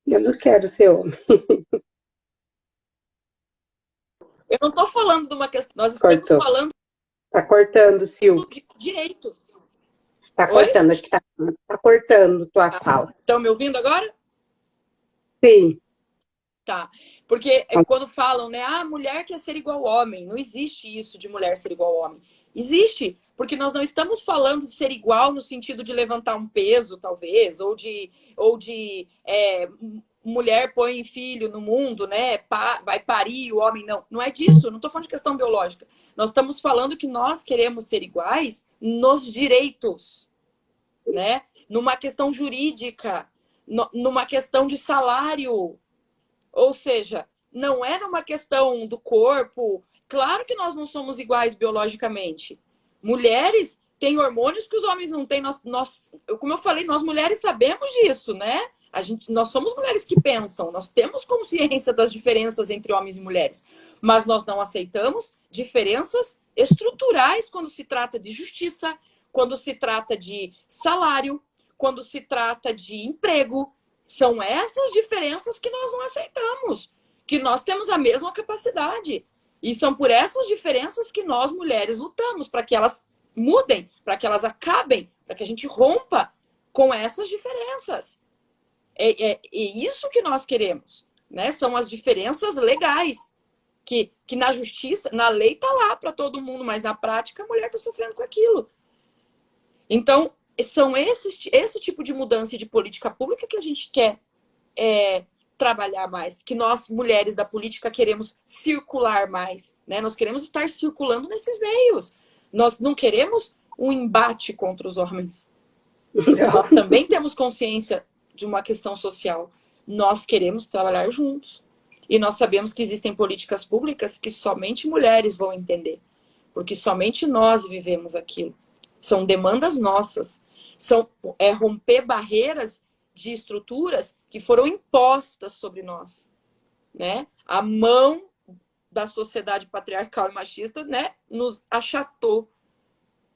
Eu não quero ser homem. Eu não estou falando de uma questão... Nós estamos Cortou. falando Tá cortando, Sil. de direitos. Tá Oi? cortando, acho que tá cortando tua fala. Estão me ouvindo agora? Sim. Tá. Porque quando falam, né? Ah, mulher quer ser igual ao homem. Não existe isso de mulher ser igual ao homem. Existe, porque nós não estamos falando de ser igual no sentido de levantar um peso, talvez, ou de mulher põe filho no mundo, né? Vai parir o homem, não. Não é disso, não estou falando de questão biológica. Nós estamos falando que nós queremos ser iguais nos direitos, né? Numa questão jurídica, numa questão de salário. Ou seja, não é numa questão do corpo. Claro que nós não somos iguais biologicamente. Mulheres têm hormônios que os homens não têm. Como eu falei, nós mulheres sabemos disso, né? Nós somos mulheres que pensam, nós temos consciência das diferenças entre homens e mulheres, mas nós não aceitamos diferenças estruturais quando se trata de justiça, quando se trata de salário, quando se trata de emprego. São essas diferenças que nós não aceitamos, que nós temos a mesma capacidade. E são por essas diferenças que nós, mulheres, lutamos, para que elas mudem, para que elas acabem, para que a gente rompa com essas diferenças. É isso que nós queremos, né? São as diferenças legais, que na justiça, na lei está lá para todo mundo, mas na prática a mulher está sofrendo com aquilo. Então, são esse tipo de mudança de política pública que a gente quer trabalhar mais, que nós, mulheres da política, queremos circular mais, né? Nós queremos estar circulando nesses meios. Nós não queremos um embate contra os homens. Nós também temos consciência de uma questão social. Nós queremos trabalhar juntos. E nós sabemos que existem políticas públicas que somente mulheres vão entender. Porque somente nós vivemos aquilo. São demandas nossas. São romper barreiras de estruturas que foram impostas sobre nós, né? A mão da sociedade patriarcal e machista, né, nos achatou.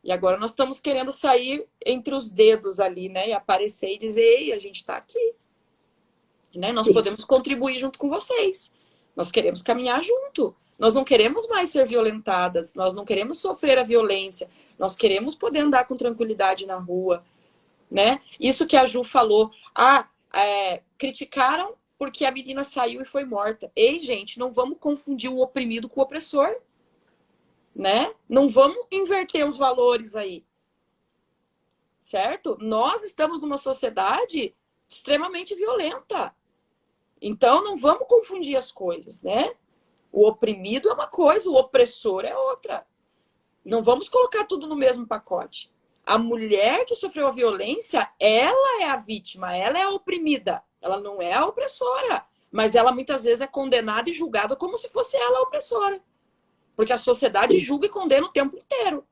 E agora nós estamos querendo sair entre os dedos ali, né, e aparecer e dizer: ei, a gente está aqui, né? Nós podemos contribuir junto com vocês. Nós queremos caminhar junto. Nós não queremos mais ser violentadas. Nós não queremos sofrer a violência. Nós queremos poder andar com tranquilidade na rua, né? Isso que a Ju falou. Criticaram porque a menina saiu e foi morta. Ei, gente, não vamos confundir o oprimido com o opressor, né? Não vamos inverter os valores aí, certo? Nós estamos numa sociedade extremamente violenta. Então, não vamos confundir as coisas, né? O oprimido é uma coisa, o opressor é outra. Não vamos colocar tudo no mesmo pacote. A mulher que sofreu a violência, ela é a vítima, ela é a oprimida. Ela não é a opressora. Mas ela muitas vezes é condenada e julgada como se fosse ela a opressora. Porque a sociedade julga e condena o tempo inteiro.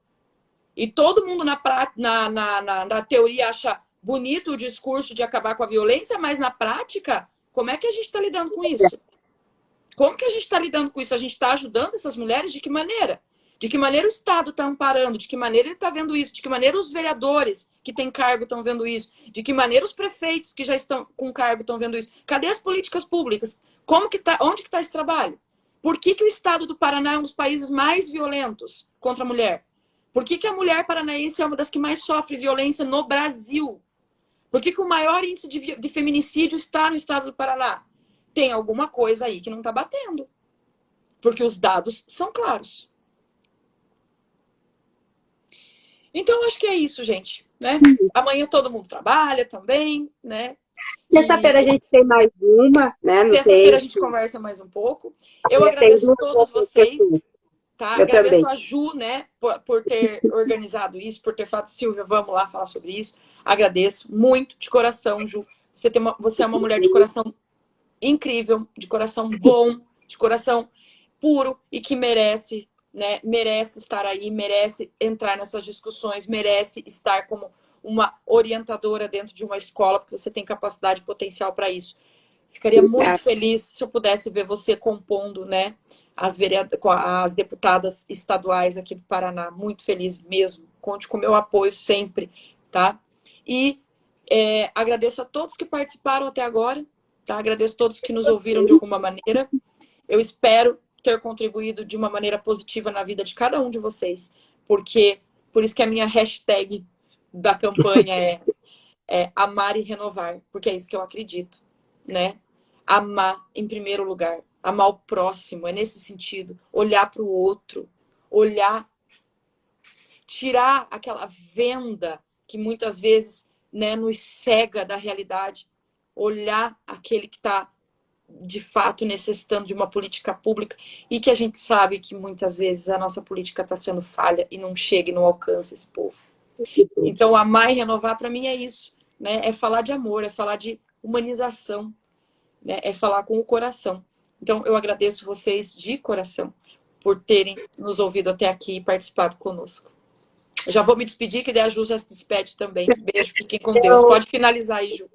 E todo mundo na teoria acha bonito o discurso de acabar com a violência, mas na prática, como é que a gente está lidando com isso? Como que a gente está lidando com isso? A gente está ajudando essas mulheres de que maneira? De que maneira o Estado está amparando? De que maneira ele está vendo isso? De que maneira os vereadores que têm cargo estão vendo isso? De que maneira os prefeitos que já estão com cargo estão vendo isso? Cadê as políticas públicas? Onde que está esse trabalho? Por que o Estado do Paraná é um dos países mais violentos contra a mulher? Por que a mulher paranaense é uma das que mais sofre violência no Brasil? Por que o maior índice de feminicídio está no Estado do Paraná? Tem alguma coisa aí que não está batendo. Porque os dados são claros. Então, acho que é isso, gente, né? Amanhã todo mundo trabalha também, né? Sexta-feira a gente tem mais uma, né? Sexta-feira a gente conversa mais um pouco. Eu agradeço a todos vocês, tá? Agradeço a Ju, né, por ter organizado isso, por ter falado: Silvia, vamos lá falar sobre isso. Agradeço muito, de coração, Ju. Você é uma mulher de coração incrível, de coração bom, de coração puro e que merece, né? Merece estar aí, merece entrar nessas discussões, merece estar como uma orientadora dentro de uma escola, porque você tem capacidade e potencial para isso. Ficaria muito feliz se eu pudesse ver você compondo, né, as deputadas estaduais aqui do Paraná. Muito feliz mesmo conte com o meu apoio sempre, tá? E agradeço a todos que participaram até agora, tá? Agradeço a todos que nos ouviram de alguma maneira. Eu espero ter contribuído de uma maneira positiva na vida de cada um de vocês, porque por isso que a minha hashtag da campanha é amar e renovar, porque é isso que eu acredito, né? Amar em primeiro lugar, amar o próximo, é nesse sentido, olhar para o outro, olhar, tirar aquela venda que muitas vezes, né, nos cega da realidade, olhar aquele que está de fato necessitando de uma política pública e que a gente sabe que muitas vezes a nossa política está sendo falha e não chega e não alcança esse povo. Então, amar e renovar para mim é isso, né? É falar de amor, é falar de humanização, né? É falar com o coração. Então, eu agradeço vocês de coração por terem nos ouvido até aqui e participado conosco. Eu já vou me despedir, que daí a Ju já se despede também. Beijo, fiquem com Deus. Pode finalizar aí, Ju.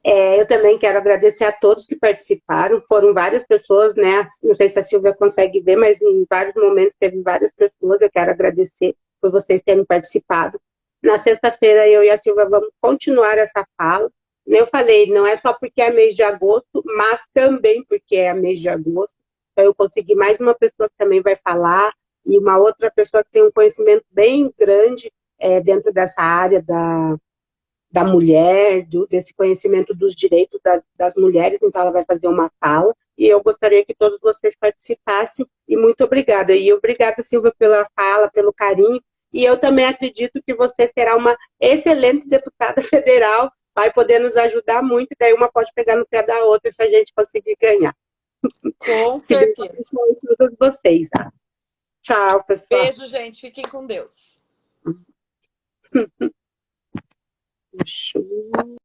Eu também quero agradecer a todos que participaram. Foram várias pessoas, né? Não sei se a Silvia consegue ver, mas em vários momentos teve várias pessoas. Eu quero agradecer por vocês terem participado. Na sexta-feira, eu e a Silvia vamos continuar essa fala. Eu falei, não é só porque é mês de agosto, mas também porque é mês de agosto. Então, eu consegui mais uma pessoa que também vai falar e uma outra pessoa que tem um conhecimento bem grande dentro dessa área da mulher, desse conhecimento dos direitos das mulheres, então ela vai fazer uma fala, e eu gostaria que todos vocês participassem, e muito obrigada. E obrigada, Silvia, pela fala, pelo carinho, e eu também acredito que você será uma excelente deputada federal, vai poder nos ajudar muito, e daí uma pode pegar no pé da outra se a gente conseguir ganhar. Com Que Deus certeza. abençoe todos vocês. Tá? Tchau, pessoal. Beijo, gente. Fiquem com Deus.